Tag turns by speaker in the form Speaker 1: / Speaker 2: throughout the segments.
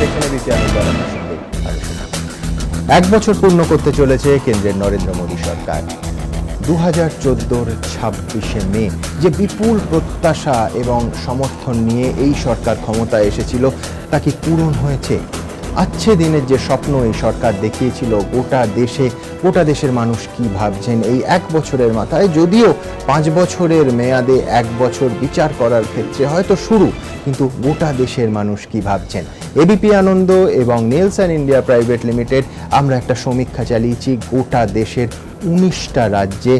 Speaker 1: দেখছেন এবিপি আনন্দ সঙ্গে আলোচনা। 1 বছর পূর্ণ করতে চলেছে কেন্দ্রের নরেন্দ্র মোদী সরকার। 2014-র 26শে মে যে বিপুল প্রত্যাশা এবং সমর্থন নিয়ে এই সরকার ক্ষমতায় এসেছিল তা কি পূরণ হয়েছে? আচ্ছে দিনের যে স্বপ্ন এই সরকার দেখিয়েছিল, গোটা দেশের মানুষ কি ভাবছেন এই 1 বছরের মাথায়? যদিও 5 বছরের মেয়াদে 1 বছর বিচার করার ক্ষেত্রে হয়তো শুরু, কিন্তু গোটা দেশের মানুষ কি ভাবছেন? এবিপি আনন্দ এবং নেলসন ইন্ডিয়া প্রাইভেট লিমিটেড আমরা একটা সমীক্ষা চালিয়েছি গোটা দেশের 19টা রাজ্যে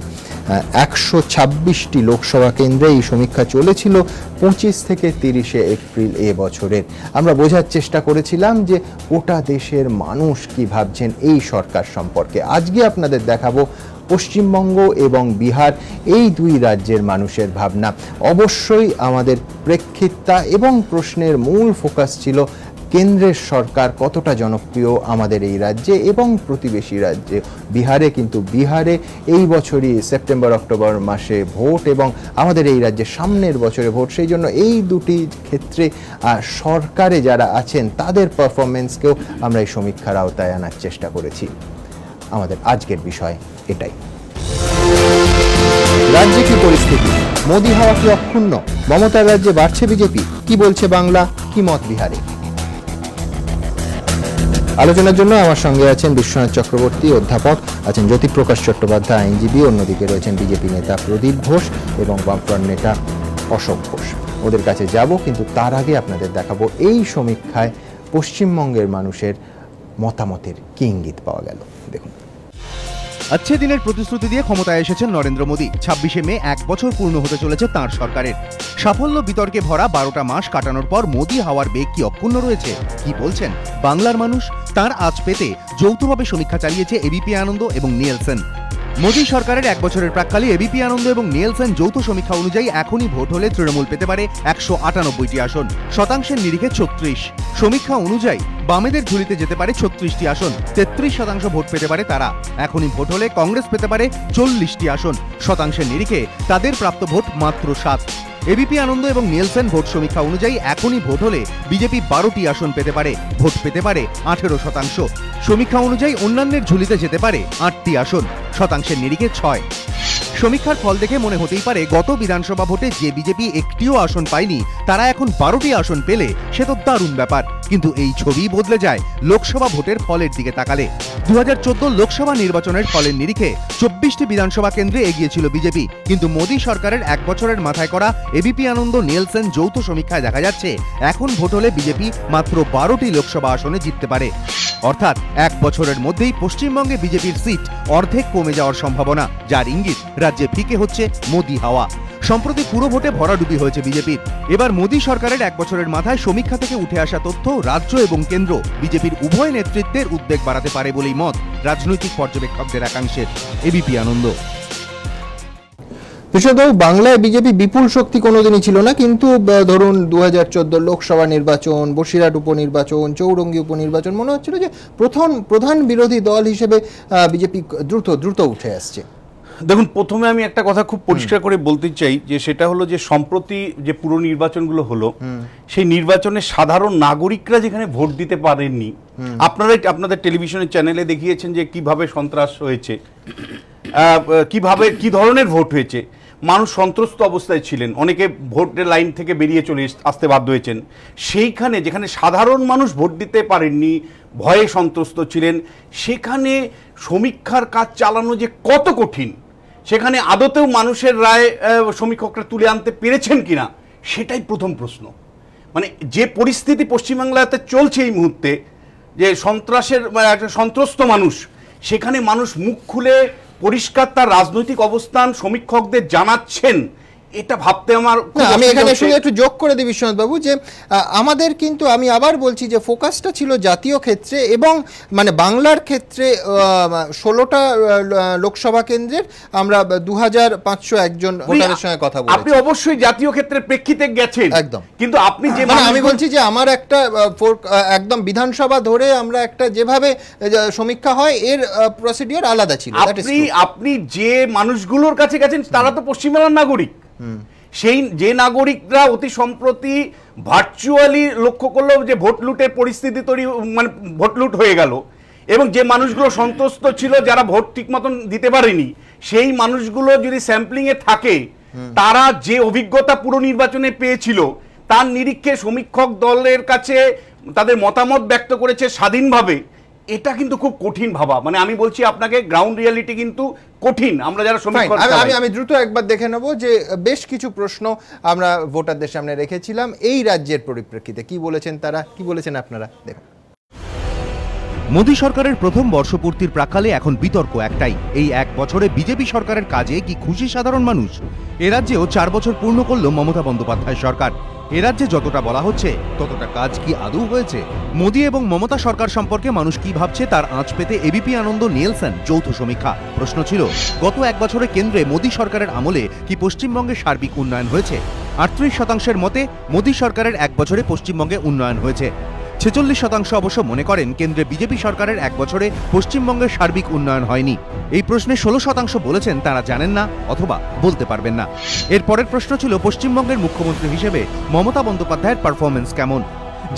Speaker 1: 126টি লোকসভা কেন্দ্রে। এই সমীক্ষা চলেছিল 25 থেকে 30শে এপ্রিল বছরের। আমরা বোঝার চেষ্টা করেছিলাম যে গোটা দেশের মানুষ কি ভাবছেন এই সরকার সম্পর্কে। আজকে আপনাদের দেখাবো পশ্চিমবঙ্গ এবং বিহার, এই 2 রাজ্যের মানুষের ভাবনা। অবশ্যই আমাদের প্রেক্ষিততা এবং প্রশ্নের মূল ফোকাস ছিল কেন্দ্রের সরকার কতটা জনপ্রিয় আমাদের এই রাজ্যে এবং প্রতিবেশী রাজ্যে বিহারে। কিন্তু বিহারে এই বছরই সেপ্টেম্বর অক্টোবর মাসে ভোট এবং আমাদের এই রাজ্যে সামনের বছরে ভোট। সেই জন্য এই দুটি ক্ষেত্রে সরকারে যারা আছেন তাদের পারফরমেন্সকেও আমরা এই সমীক্ষার আওতায় আনার চেষ্টা করেছি। আমাদের আজকের বিষয় এটাই। রাজ্যে কি পরিস্থিতি? মোদী হাওয়া কি অক্ষুণ্ণ? মমতার রাজ্যে বাড়ছে বিজেপি? কি বলছে বাংলা, কি মত বিহারে? আলোচনার জন্য আমার সঙ্গে আছেন বিশ্বনাথ চক্রবর্তী অধ্যাপক, আছেন জ্যোতিপ্রকাশ চট্টোপাধ্যায় আইনজীবী, অন্যদিকে রয়েছেন বিজেপি নেতা প্রদীপ ঘোষ এবং বামফ্রন্ট নেতা অশোক ঘোষ। ওদের কাছে যাব, কিন্তু তার আগে আপনাদের দেখাবো এই সমীক্ষায় পশ্চিমবঙ্গের মানুষের মতামতের কি ইঙ্গিত পাওয়া গেল। দেখুন।
Speaker 2: আচ্ছে দিনের প্রতিশ্রুতি দিয়ে ক্ষমতায় এসেছেন নরেন্দ্র মোদী। 26শে মে 1 বছর পূর্ণ হতে চলেছে তাঁর সরকারের। সাফল্য বিতর্কে ভরা 12টা মাস কাটানোর পর মোদী হাওয়ার বেগ কি অক্ষুণ্ণ রয়েছে? কি বলছেন বাংলার মানুষ? তার আজ পেতে যৌথভাবে সমীক্ষা চালিয়েছে এবিপি আনন্দ এবং নিয়েলসন। মোদী সরকারের 1 বছরের প্রাক্কালে এবিপি আনন্দ এবং নিয়েলসন যৌথ সমীক্ষা অনুযায়ী এখনই ভোট হলে তৃণমূল পেতে পারে 198টি আসন, শতাংশের নিরিখে 36। সমীক্ষা অনুযায়ী বামেদের ঝুলিতে যেতে পারে 36টি আসন, 33% ভোট পেতে পারে তারা। এখনই ভোট হলে কংগ্রেস পেতে পারে 40টি আসন, শতাংশের নিরিখে তাদের প্রাপ্ত ভোট মাত্র 7। এবিপি আনন্দ এবং নিয়েলসন ভোট সমীক্ষা অনুযায়ী এখনই ভোট হলে বিজেপি 12টি আসন পেতে পারে, ভোট পেতে পারে 18%। সমীক্ষা অনুযায়ী অন্যান্যের ঝুলিতে যেতে পারে 8টি আসন, শতাংশের নিরিখে 6। সমীক্ষার ফল দেখে মনে হতেই পারে গত বিধানসভা ভোটে যে বিজেপি একটিও আসন পায়নি তারা এখন 12টি আসন পেলে সে তো দারুণ ব্যাপার। কিন্তু এই ছবি বদলে যায় লোকসভা ভোটের ফলের দিকে তাকালে। 2014 লোকসভা নির্বাচনের ফলের নিরিখে 24টি বিধানসভা কেন্দ্রে এগিয়েছিল বিজেপি, কিন্তু মোদী সরকারের 1 বছরের মাথায় করা এবিপি আনন্দ নিয়েলসন যৌথ সমীক্ষায় দেখা যাচ্ছে এখন ভোট হলে বিজেপি মাত্র 12টি লোকসভা আসনে জিততে পারে। অর্থাৎ 1 বছরের মধ্যেই পশ্চিমবঙ্গে বিজেপির সিট অর্ধেক কমে যাওয়ার সম্ভাবনা, যার ইঙ্গিত রাজ্যে ফিকে হচ্ছে মোদী হাওয়া। সম্প্রতি পুরো ভোটে ভরাডুবি হয়েছে বিজেপির। এবার মোদী সরকারের 1 বছরের মাথায় সমীক্ষা থেকে উঠে আসা তথ্য রাজ্য এবং কেন্দ্র বিজেপির উভয় নেতৃত্বের উদ্বেগ বাড়াতে পারে বলেই মত রাজনৈতিক পর্যবেক্ষকদের একাংশের। এবিপি আনন্দ।
Speaker 1: বাংলায় বিজেপি বিপুল শক্তি কোনোদিনই ছিল না, কিন্তু ধরুন 2014 লোকসভা নির্বাচন, বসিরহাট উপনির্বাচন, চৌরঙ্গী উপনির্বাচন, মনে হচ্ছিল যে প্রধান বিরোধী দল হিসেবে বিজেপি দ্রুত উঠে আসছে।
Speaker 3: দেখুন, প্রথমে আমি একটা কথা খুব পরিষ্কার করে বলতে চাই, যে সেটা হলো যে সম্প্রতি যে পুরো নির্বাচনগুলো হলো সেই নির্বাচনে সাধারণ নাগরিকরা যেখানে ভোট দিতে পারেননি, আপনারাই আপনাদের টেলিভিশনের চ্যানেলে দেখিয়েছেন যে কিভাবে সন্ত্রাস হয়েছে, কি ধরনের ভোট হয়েছে। মানুষ সন্ত্রস্ত অবস্থায় ছিলেন, অনেকে ভোটের লাইন থেকে বেরিয়ে চলে আসতে বাধ্য হয়েছেন। সেইখানে যেখানে সাধারণ মানুষ ভোট দিতে পারেননি, ভয়ে সন্ত্রস্ত ছিলেন, সেখানে সমীক্ষার কাজ চালানো যে কত কঠিন, সেখানে আদতেও মানুষের রায় সমীক্ষকরা তুলে আনতে পেরেছেন কিনা সেটাই প্রথম প্রশ্ন। মানে যে পরিস্থিতি পশ্চিমবাংলাতে চলছে এই মুহূর্তে, যে সন্ত্রস্ত মানুষ, সেখানে মানুষ মুখ খুলে পরিষ্কার তার রাজনৈতিক অবস্থান সমীক্ষকদের জানাচ্ছেন, এটা ভাবতে আমার
Speaker 1: আমি এখানে শুধু একটু যোগ করে দিই বিশ্বনাথ বাবু, যে আমাদের কিন্তু আমি আবার বলছি যে ফোকাসটা ছিল জাতীয় ক্ষেত্রে এবং মানে বাংলার ক্ষেত্রে 16টা লোকসভা কেন্দ্রের আমরা 2501 জন ভোটারের সঙ্গে কথা বলেছি।
Speaker 3: আপনি অবশ্যই জাতীয় ক্ষেত্রের প্রেক্ষিতে গেছেন
Speaker 1: একদম,
Speaker 3: কিন্তু আপনি যে
Speaker 1: আমি বলছি যে আমার একটা একদম বিধানসভা ধরে আমরা একটা যেভাবে সমীক্ষা হয় এর প্রসিডিওর আলাদা ছিল।
Speaker 3: আপনি যে মানুষগুলোর কাছে গেছেন তারা তো পশ্চিমবাংলার নাগরিক। সেই যে নাগরিকরা অতি সম্প্রতি ভার্চুয়ালি লক্ষ্য করলেও যে ভোট লুটের পরিস্থিতি তৈরি, মানে ভোট লুট হয়ে গেল, এবং যে মানুষগুলো সন্তুষ্ট ছিল যারা ভোট ঠিক মতন দিতে পারেনি, সেই মানুষগুলো যদি স্যাম্পলিংয়ে থাকে, তারা যে অভিজ্ঞতা পুরো নির্বাচনে পেয়েছিল তার নিরীক্ষে সমীক্ষক দলের কাছে তাদের মতামত ব্যক্ত করেছে স্বাধীনভাবে, এটা কিন্তু খুব কঠিন ভাবা। মানে আমি বলছি আপনাকে, গ্রাউন্ড রিয়ালিটি কিন্তু কঠিন। আমরা যারা সমীক্ষক,
Speaker 1: আমি দ্রুত একবার দেখে নেব যে বেশ কিছু প্রশ্ন আমরা ভোটারদের সামনে রেখেছিলাম এই রাজ্যের পরিপ্রেক্ষিতে। কি বলেছেন তারা, কি বলেছেন আপনারা, দেখুন।
Speaker 2: মোদী সরকারের প্রথম বর্ষপূর্তির প্রাক্কালে এখন বিতর্ক একটাই, এই 1 বছরে বিজেপি সরকারের কাজে কি খুশি সাধারণ মানুষ? এ রাজ্যেও 4 বছর পূর্ণ করল মমতা বন্দ্যোপাধ্যায় সরকার। এ রাজ্যে যতটা বলা হচ্ছে ততটা কাজ কি আদৌ হয়েছে? মোদী এবং মমতা সরকার সম্পর্কে মানুষ কি ভাবছে তার আঁচ পেতে এবিপি আনন্দ নিয়েলসন যৌথ সমীক্ষা। প্রশ্ন ছিল, গত 1 বছরে কেন্দ্রে মোদী সরকারের আমলে কি পশ্চিমবঙ্গের সার্বিক উন্নয়ন হয়েছে? 38% মতে মোদী সরকারের 1 বছরে পশ্চিমবঙ্গে উন্নয়ন হয়েছে। 46% অবশ্য মনে করেন কেন্দ্রে বিজেপি সরকারের 1 বছরে পশ্চিমবঙ্গের সার্বিক উন্নয়ন হয়নি। এই প্রশ্নে 16% বলেছেন তারা জানেন না অথবা বলতে পারবেন না। এর পরের প্রশ্ন ছিল, পশ্চিমবঙ্গের মুখ্যমন্ত্রী হিসেবে মমতা বন্দ্যোপাধ্যায়ের পারফরমেন্স কেমন?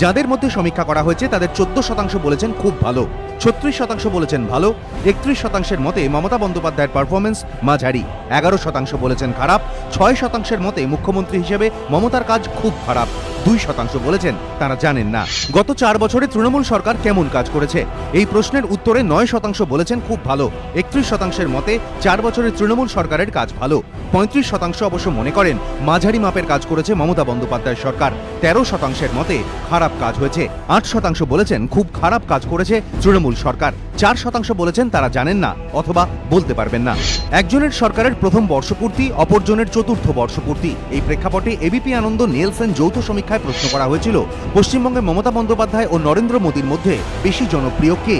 Speaker 2: যাদের মধ্যে সমীক্ষা করা হয়েছে তাদের 14% বলেছেন খুব ভালো, 36% বলেছেন ভালো, 31% মতে মমতা বন্দ্যোপাধ্যায়ের পারফরমেন্স মাঝারি, 11% বলেছেন খারাপ, 6% মতে মুখ্যমন্ত্রী হিসেবে মমতার কাজ খুব খারাপ, 2% বলেছেন তারা জানেন না। গত 4 বছরে তৃণমূল সরকার কেমন কাজ করেছে? এই প্রশ্নের উত্তরে 9% বলেছেন খুব ভালো, 31% মতে 4 বছরে তৃণমূল সরকারের কাজ ভালো, 35% অবশ্য মনে করেন মাঝারি মাপের কাজ করেছে মমতা বন্দ্যোপাধ্যায় সরকার, 13% মতে খারাপ কাজ হয়েছে, 8% বলেছেন খুব খারাপ কাজ করেছে তৃণমূল সরকার, 4% বলেছেন তারা জানেন না অথবা বলতে পারবেন না। একজনের সরকারের প্রথম বর্ষপূর্তি, অপরজনের চতুর্থ বর্ষপূর্তি। এই প্রেক্ষাপটে এবিপি আনন্দ নিয়েলসন যৌথ সমীক্ষায় প্রশ্ন করা হয়েছিল, পশ্চিমবঙ্গে মমতা বন্দ্যোপাধ্যায় ও নরেন্দ্র মোদীর মধ্যে বেশি জনপ্রিয় কে?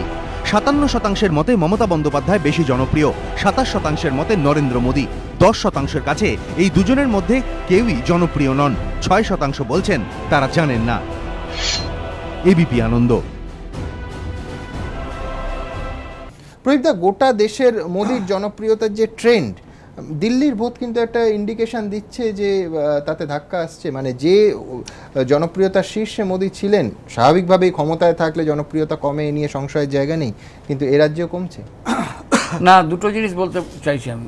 Speaker 2: 57% মতে মমতা বন্দ্যোপাধ্যায় বেশি জনপ্রিয়, 27% মতে নরেন্দ্র মোদী। 10%-এর কাছে এই দুজনের মধ্যে কেউই জনপ্রিয় নন, 6% বলছেন তারা জানেন না। এবিপি আনন্দ।
Speaker 1: প্রদীপদা, গোটা দেশের মোদির জনপ্রিয়তার যে ট্রেন্ড, দিল্লির ভোট কিন্তু একটা ইন্ডিকেশন দিচ্ছে যে তাতে ধাক্কা আসছে। মানে যে জনপ্রিয়তার শীর্ষে মোদি ছিলেন, স্বাভাবিকভাবেই ক্ষমতায় থাকলে জনপ্রিয়তা কমে, এ নিয়ে সংশয়ের জায়গা নেই, কিন্তু এ রাজ্যেও কমছে
Speaker 4: না। দুটো জিনিস বলতে চাইছি আমি,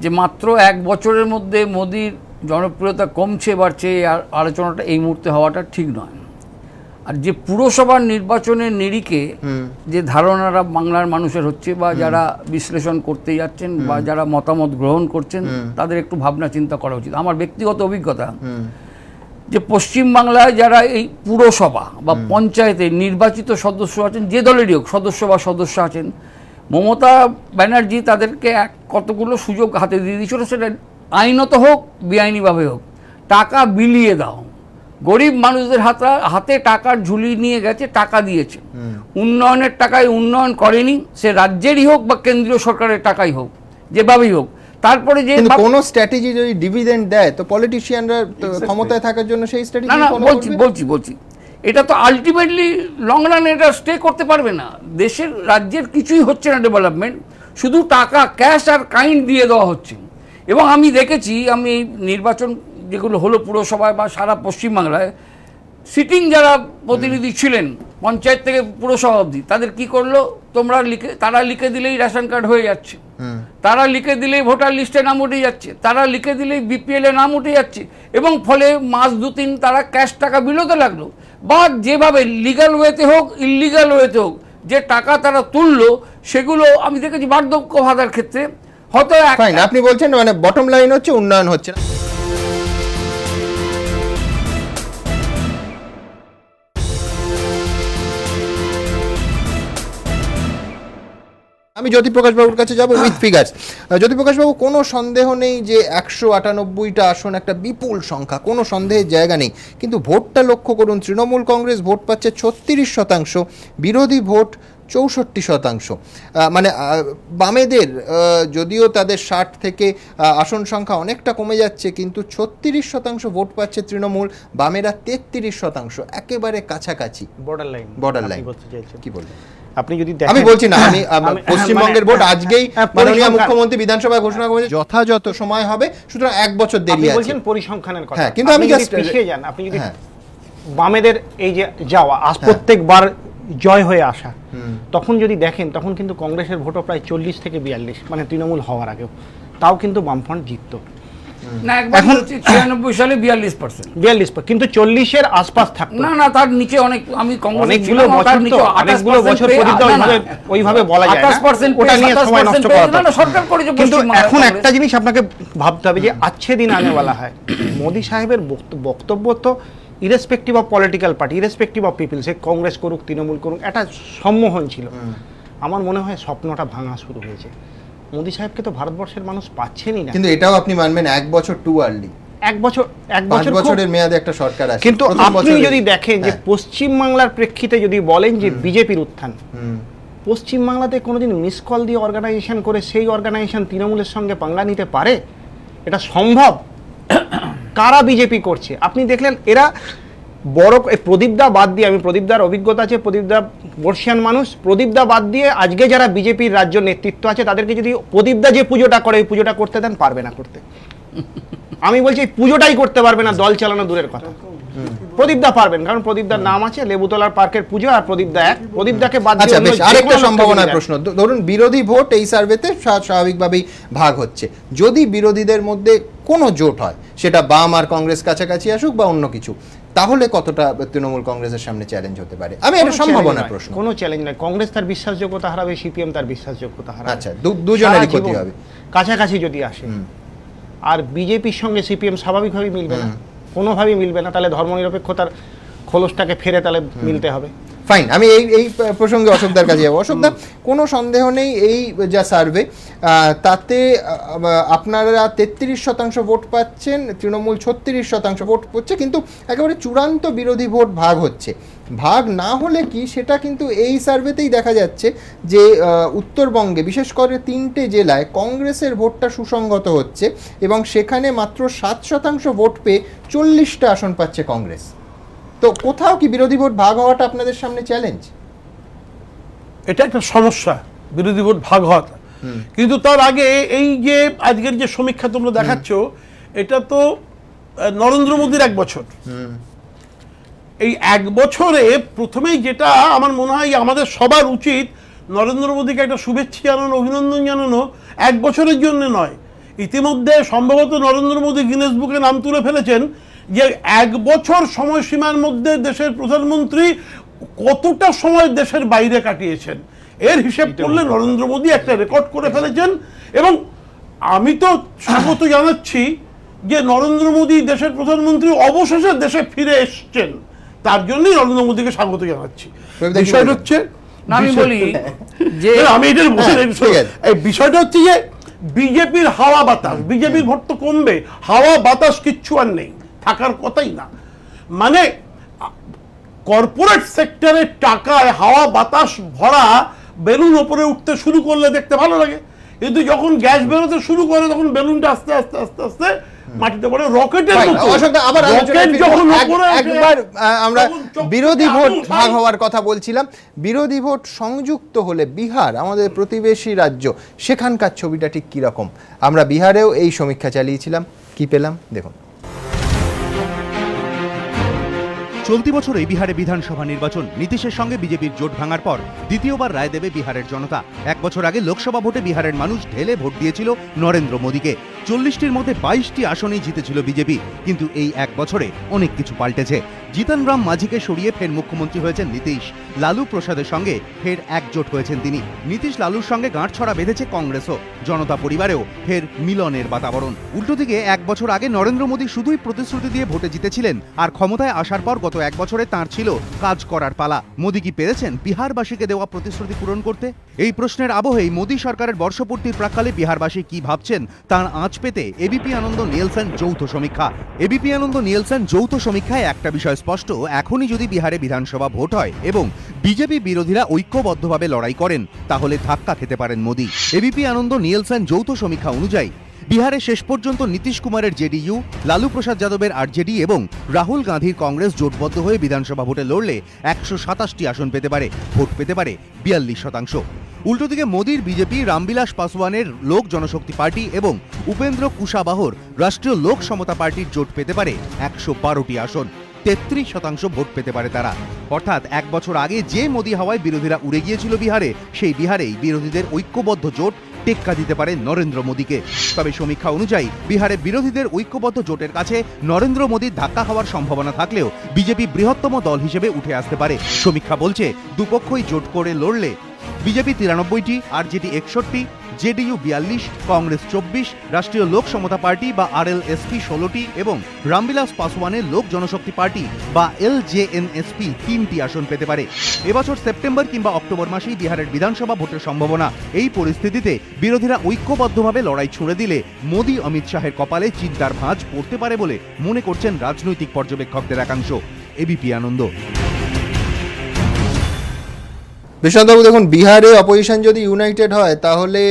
Speaker 4: যে মাত্র 1 বছরের মধ্যে মোদির জনপ্রিয়তা কমছে বাড়ছে, আর আলোচনাটা এই মুহূর্তে হওয়াটা ঠিক নয়। আর যে পুরসভার নির্বাচনের নিরিখে যে ধারণাটা বাংলার মানুষের হচ্ছে, বা যারা বিশ্লেষণ করতে যাচ্ছেন বা যারা মতামত গ্রহণ করছেন, তাদের একটু ভাবনা চিন্তা করা উচিত। আমার ব্যক্তিগত অভিজ্ঞতা, যে পশ্চিমবাংলায় যারা এই পুরসভা বা পঞ্চায়েতে নির্বাচিত সদস্য আছেন, যে দলেরই হোক সদস্য বা সদস্য আছেন, মমতা ব্যানার্জি তাদেরকে কতগুলো সুযোগ হাতে দিয়ে দিয়েছিল, সেটা আইনত হোক বেআইনিভাবে হোক। টাকা বিলিয়ে দাও, গরিব মানুষদের হাতে টাকার ঝুলি নিয়ে গেছে, টাকা দিয়েছে, উন্নয়নের টাকায় উন্নয়ন করেনি, সে রাজ্যেরই হোক বা কেন্দ্রীয় সরকারের টাকাই হোক, যেভাবেই হোক। তারপরে যে
Speaker 1: কোনো স্ট্র্যাটেজি যদি ডিভিডেন্ড দেয়, তো পলিটিশিয়ানরা ক্ষমতায় থাকার জন্য সেই স্ট্র্যাটেজি
Speaker 4: বলছি এটা তো আলটিমেটলি লং রান এটা স্টে করতে পারবে না। দেশের রাজ্যের কিছুই হচ্ছে না ডেভেলপমেন্ট, শুধু টাকা ক্যাশ আর কাইন্ড দিয়ে দেওয়া হচ্ছে। এবং আমি দেখেছি, আমি এই নির্বাচন যেগুলো হলো পুরসভায় বা সারা পশ্চিমবাংলায়, সিটিং যারা প্রতিনিধি ছিলেন পঞ্চায়েত থেকে পুরসভা অবধি, তাদের কি করলো, তারা লিখে দিলেই রেশন কার্ড হয়ে যাচ্ছে, তারা লিখে দিলেই ভোটার লিস্টে নাম উঠে যাচ্ছে, তারা লিখে দিলেই বিপিএল এ নাম উঠে যাচ্ছে, এবং ফলে মাস 2-3 তারা ক্যাশ টাকা বিলোতে লাগলো। বা যেভাবে লিগাল ওয়েতে হোক ইললিগাল ওয়েতে হোক যে টাকা তারা তুললো, সেগুলো আমি দেখেছি বার্ধক্য ভাতার ক্ষেত্রে হয়তো।
Speaker 1: আপনি বলছেন মানে বটম লাইন হচ্ছে উন্নয়ন হচ্ছে না। আমি জ্যোতিপ্রকাশ বাবুর কাছে যাব উইথ ফিগার্স। জ্যোতিপ্রকাশ বাবু, কোনো সন্দেহ নেই যে 198টা আসন একটা বিপুল সংখ্যা, কোনো সন্দেহের জায়গা নেই, কিন্তু ভোটটা লক্ষ্য করুন, তৃণমূল কংগ্রেস ভোট পাচ্ছে 36%, বিরোধী ভোট 64%। মানে বামেদের যদিও তাদের 60 থেকে আসন সংখ্যা অনেকটা কমে যাচ্ছে, কিন্তু 36% ভোট পাচ্ছে তৃণমূল, বামেরা 33%, একেবারে কাছাকাছি, বর্ডার লাইন। কি বলবেন
Speaker 5: আপনি? যদি
Speaker 1: আমি বলছি না, আমি পশ্চিমবঙ্গের ভোট আজকেই মাননীয় মুখ্যমন্ত্রী বিধানসভায় ঘোষণা করেছে যথাযথ সময় হবে, সুতরাং 1 বছর দেরি আছে।
Speaker 5: বলছেন পরিসংখ্যানের কথা,
Speaker 1: হ্যাঁ, কিন্তু আমি
Speaker 5: পিছিয়ে যান। আপনি যদি বামেদের এই যে যাওয়া প্রত্যেকবার জয় হয়ে আসা, তখন যদি দেখেন, তখন কিন্তু কংগ্রেসের ভোটও প্রায় 40 থেকে 42, মানে তৃণমূল হওয়ার আগেও, তাও কিন্তু বামফ্রন্ট জিততো।
Speaker 4: না, এখন 96 সালে 42%,
Speaker 5: কিন্তু 40-এর আশপাশ থাকতো।
Speaker 4: না, তার নিচে অনেক, আমি
Speaker 5: অনেকগুলো বছর ওইভাবে বলা যায় না, ওটা নিয়ে সময় নষ্ট করা না, সরকার করেছে। কিন্তু এখন একটা জিনিস আপনাকে ভাবতে হবে যে আচ্ছে দিন আনে वाला है। মোদি সাহেবের বক্তব্য তো irrespective of political party, irrespective of people, সে কংগ্রেস করুক তৃণমূল করুক, একটা সম্মোহন ছিল। আমার মনে হয় স্বপ্নটা ভাঙা শুরু হয়েছে। মোদি সাহেবকে তো ভারতবর্ষের মানুষ পাচ্ছেনই না।
Speaker 1: কিন্তু এটাও আপনি মানবেন 1 বছর টু আর্লি।
Speaker 5: 1 বছরের
Speaker 1: মেয়াদে একটা সরকার আছে।
Speaker 5: কিন্তু আপনি যদি দেখেন যে পশ্চিম বাংলার প্রেক্ষিতে যদি বলেন যে বিজেপির উত্থান, পশ্চিম বাংলাতে কোনোদিন মিস কল দিয়ে অর্গানাইজেশন করে সেই অর্গানাইজেশন তৃণমূলের সঙ্গে পাঙ্গা নিতে পারে? এটা সম্ভব? কারা বিজেপি করছে আপনি দেখলেন। এরা বড় প্রদীপদা বাদ দিয়ে, আমি প্রদীপদার অভিজ্ঞতা আছে, প্রদীপদা বর্ষিয়ান মানুষ, প্রদীপদা বাদ দিয়ে আজকে যারা বিজেপির রাজ্য নেতৃত্ব আছে তাদেরকে যদি প্রদীপদা যে পুজোটা করে ওই পুজোটা করতে দেন, পারবে না করতে। আমি বলছি পুজোটাই করতে পারবে না, দল চালানো দূরের কথা। প্রদীপদা পারবেন, কারণ প্রদীপদার নাম আছে, লেবুতলার পার্কের পুজো, আর প্রদীপদা এক, প্রদীপদাকে বাদ দিয়ে।
Speaker 1: আরেকটা সম্ভাবনার প্রশ্ন, ধরুন বিরোধী ভোট এই সার্ভেতে স্বাভাবিকভাবেই ভাগ হচ্ছে, যদি বিরোধীদের মধ্যে কোনো জোট হয়, সেটা বাম আর কংগ্রেস কাছাকাছি আসুক বা অন্য কিছু, তাহলে কতটা তৃণমূল কংগ্রেসের সামনে চ্যালেঞ্জ হতে পারে? আমি এটা সম্ভাবনার প্রশ্ন।
Speaker 5: কোনো চ্যালেঞ্জ নয়, কংগ্রেস তার বিশ্বাসযোগ্যতা হারাবে, সিপিএম তার বিশ্বাসযোগ্যতা হারাবে।
Speaker 1: আচ্ছা, দুজনেরই ক্ষতি হবে
Speaker 5: কাছাকাছি যদি আসে। আর বিজেপির সঙ্গে সিপিএম স্বাভাবিকভাবেই মিলবে না, কোনোভাবেই মিলবে না। তাহলে ধর্মনিরপেক্ষতার খোলসটাকে ফেরে তাহলে মিলতে হবে।
Speaker 1: ফাইন, আমি এই প্রসঙ্গে অশোকদার কাছে যাবো। অশোকদা, কোনো সন্দেহ নেই এই যা সার্ভে, তাতে আপনারা 33% ভোট পাচ্ছেন, তৃণমূল 36% ভোট পাচ্ছে, কিন্তু একেবারে চূড়ান্ত বিরোধী ভোট ভাগ হচ্ছে। ভাগ না হলে কি, সেটা কিন্তু এই সার্ভেতেই দেখা যাচ্ছে যে উত্তরবঙ্গে বিশেষ করে 3টে জেলায় কংগ্রেসের ভোটটা সুসংগত হচ্ছে, এবং সেখানে মাত্র 7% ভোট পেয়ে 40টা আসন পাচ্ছে কংগ্রেস। তো কোথাও কি বিরোধী ভোট ভাগ হওয়াটা আপনাদের সামনে চ্যালেঞ্জ?
Speaker 6: এটা একটা সমস্যা, বিরোধী ভোট ভাগ হওয়াটা। কিন্তু তার আগে এই যে আজকের যে সমীক্ষা তোমরা দেখাচ্ছ, এটা তো নরেন্দ্র মোদীর 1 বছর। এই 1 বছরে প্রথমেই যেটা আমার মনে হয় আমাদের সবার উচিত, নরেন্দ্র মোদীকে একটা শুভেচ্ছা জানানো, অভিনন্দন জানানো, 1 বছরের জন্য নয়। ইতিমধ্যে সম্ভবত নরেন্দ্র মোদী গিনেস বুকে নাম তুলে ফেলেছেন যে 1 বছর সময়সীমার মধ্যে দেশের প্রধানমন্ত্রী কতটা সময় দেশের বাইরে কাটিয়েছেন, এর হিসেব করলে নরেন্দ্র মোদী একটা রেকর্ড করে ফেলেছেন। এবং আমি তো স্বাগত জানাচ্ছি যে নরেন্দ্র মোদী দেশের প্রধানমন্ত্রী অবশেষে দেশে ফিরে এসছেন, তার জন্যই নরেন্দ্র মোদীকে স্বাগত জানাচ্ছি। বিষয়টা হচ্ছে,
Speaker 4: আমি বলি যে
Speaker 6: আমি এটার বিষয়টা হচ্ছে যে বিজেপির হাওয়া বাতাস, বিজেপির ভোট তো কমবে, হাওয়া বাতাস কিচ্ছু আর নেই, থাকার কথাই না। মানে কর্পোরেট সেক্টরের টাকায় হাওয়া বাতাস ভরা বেলুন ওপরে উঠতে শুরু করলে দেখতে ভালো লাগে, কিন্তু যখন গ্যাস বেরোতে শুরু করে তখন বেলুনটা আস্তে আস্তে আস্তে আস্তে মাটিতে পড়ে, রকেটের মতো।
Speaker 1: একবার আমরা বিরোধী ভোট ভাগ হওয়ার কথা বলছিলাম, বিরোধী ভোট সংযুক্ত হলে বিহার, আমাদের প্রতিবেশী রাজ্য, সেখানকার ছবিটা ঠিক কিরকম? আমরা বিহারেও এই সমীক্ষা চালিয়েছিলাম, কি পেলাম দেখুন।
Speaker 2: চলতি বছরে বিহারে বিধানসভা নির্বাচন, নীতিশের সঙ্গে বিজেপির জোট ভাঙার পর দ্বিতীয়বার রায় দেবে বিহারের জনতা। 1 বছর আগে লোকসভা ভোটে বিহারের মানুষ ঢেলে ভোট দিয়েছিল নরেন্দ্র মোদীকে। 40টির মধ্যে 22টি আসনেই জিতেছিল বিজেপি, কিন্তু এই 1 বছরে অনেক কিছু পাল্টেছে। জিতন রাম মাঝিকে সরিয়ে ফের মুখ্যমন্ত্রী হয়েছেন নীতিশ, লালু প্রসাদের সঙ্গে ফের একজোট হয়েছেন তিনি। নীতিশ লালুর সঙ্গে গাঁটছড়া বেঁধেছে কংগ্রেসও, জনতা পরিবারেও ফের মিলনের বাতাবরণ। উল্টো দিকে 1 বছর আগে নরেন্দ্র মোদী শুধুই প্রতিশ্রুতি দিয়ে ভোটে জিতেছিলেন, আর ক্ষমতায় আসার পর গত 1 বছরে তাঁর ছিল কাজ করার পালা। মোদী কি পেরেছেন বিহারবাসীকে দেওয়া প্রতিশ্রুতি পূরণ করতে? এই প্রশ্নের আবহেই মোদী সরকারের বর্ষপূর্তির প্রাক্কালে বিহারবাসী কি ভাবছেন তার আঁচ পেতে এবিপি আনন্দ নিয়েলসন যৌথ সমীক্ষা। এবিপি আনন্দ নিয়েলসন যৌথ সমীক্ষায় একটা বিষয় স্পষ্ট, এখনই যদি বিহারে বিধানসভা ভোট হয় এবং বিজেপি বিরোধীরা ঐক্যবদ্ধভাবে লড়াই করেন তাহলে ধাক্কা খেতে পারেন মোদী। এবিপি আনন্দ নিয়েলসন যৌথ সমীক্ষা অনুযায়ী বিহারে শেষ পর্যন্ত নীতিশ কুমারের জেডিইউ, লালু প্রসাদ যাদবের আরজেডি এবং রাহুল গান্ধীর কংগ্রেস জোটবদ্ধ হয়ে বিধানসভা ভোটে লড়লে 127টি আসন পেতে পারে, ভোট পেতে পারে 42%। উল্টোদিকে মোদীর বিজেপি, রামবিলাস পাসওয়ানের লোক জনশক্তি পার্টি এবং উপেন্দ্র কুশাবাহর রাষ্ট্রীয় লোক সমতা পার্টির জোট পেতে পারে 112টি আসন, 33% ভোট পেতে পারে তারা। অর্থাৎ 1 বছর আগে যে মোদী হাওয়ায় বিরোধীরা উড়ে গিয়েছিল বিহারে, সেই বিহারেই বিরোধীদের ঐক্যবদ্ধ জোট টেক্কা দিতে পারে নরেন্দ্র মোদীকে। তবে সমীক্ষা অনুযায়ী বিহারে বিরোধীদের ঐক্যবদ্ধ জোটের কাছে নরেন্দ্র মোদীর ধাক্কা খাওয়ার সম্ভাবনা থাকলেও বিজেপি বৃহত্তম দল হিসেবে উঠে আসতে পারে। সমীক্ষা বলছে দুপক্ষই জোট করে লড়লে বিজেপি 93টি, আরজেডি 61টি, জেডিইউ 42, কংগ্রেস 24, রাষ্ট্রীয় লোক সমতা পার্টি বা আরএলএসপি 16টি এবং রামবিলাস পাসওয়ানের লোক জনশক্তি পার্টি বা এলজেএনএসপি 3টি আসন পেতে পারে। এবছর সেপ্টেম্বর কিংবা অক্টোবর মাসেই বিহারের বিধানসভা ভোটের সম্ভাবনা। এই পরিস্থিতিতে বিরোধীরা ঐক্যবদ্ধভাবে লড়াই ছুড়ে দিলে মোদী অমিত শাহের কপালে চিন্তার ভাঁজ পড়তে পারে বলে মনে করছেন রাজনৈতিক পর্যবেক্ষকদের একাংশ। এবিপি আনন্দ।
Speaker 1: বিশ্বনাথবাবু, দেখুন, বিহারে অপোজিশন যদি ইউনাইটেড হয় তাহলে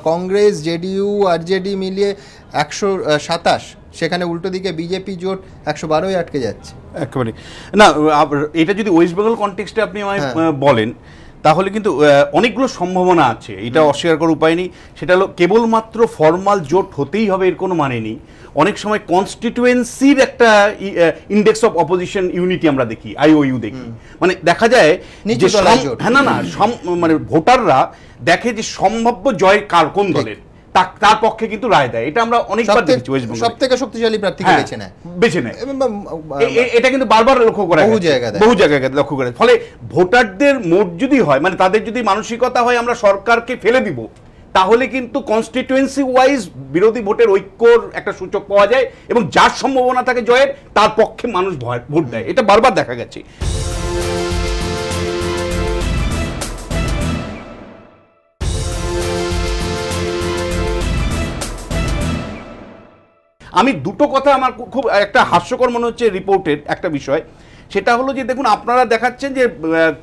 Speaker 1: কংগ্রেস, জেডিইউ, আরজেডি মিলিয়ে 127, সেখানে উল্টো দিকে বিজেপি জোট 112-ই আটকে যাচ্ছে।
Speaker 3: একেবারে না, এটা যদি ওয়েস্ট বেঙ্গল কনটেক্সটে আপনি আমায় বলেন তাহলে কিন্তু অনেকগুলো সম্ভাবনা আছে, এটা অস্বীকার করার উপায় নেই। সেটা হলো কেবলমাত্র ফর্মাল জোট হতেই হবে এর কোনো মানে নেই। অনেক সময় কনস্টিটুয়েন্সির একটা ইন্ডেক্স অফ অপোজিশন ইউনিটি আমরা দেখি, আইওইউ দেখি, মানে দেখা যায় যে মানে ভোটাররা দেখে যে সম্ভাব্য জয় কার, কোন দলের, তার পক্ষে কিন্তু রায় দেয়। এটা আমরা অনেকবার দেখেছি ওয়েস্ট বেঙ্গল,
Speaker 1: সবথেকে শক্তিশালী প্রার্থীকে বেছে নেয়।
Speaker 3: এটা কিন্তু বারবার লক্ষ্য করা বহু জায়গায় লক্ষ্য করে। ফলে ভোটারদের মোট যদি হয়, মানে তাদের যদি মানসিকতা হয় আমরা সরকারকে ফেলে দিব, তাহলে কিন্তু কনস্টিটুয়েন্সি ওয়াইজ বিরোধী ভোটের ঐক্যর একটা সূচক পাওয়া যায় এবং যার সম্ভাবনা থাকে জয়ের তার পক্ষে মানুষ ভোট দেয়। এটা বারবার দেখা গেছে। আমি দুটো কথা আমার খুব একটা হাস্যকর মনে হচ্ছে রিপোর্টের একটা বিষয়, সেটা হলো যে দেখুন আপনারা দেখাচ্ছেন যে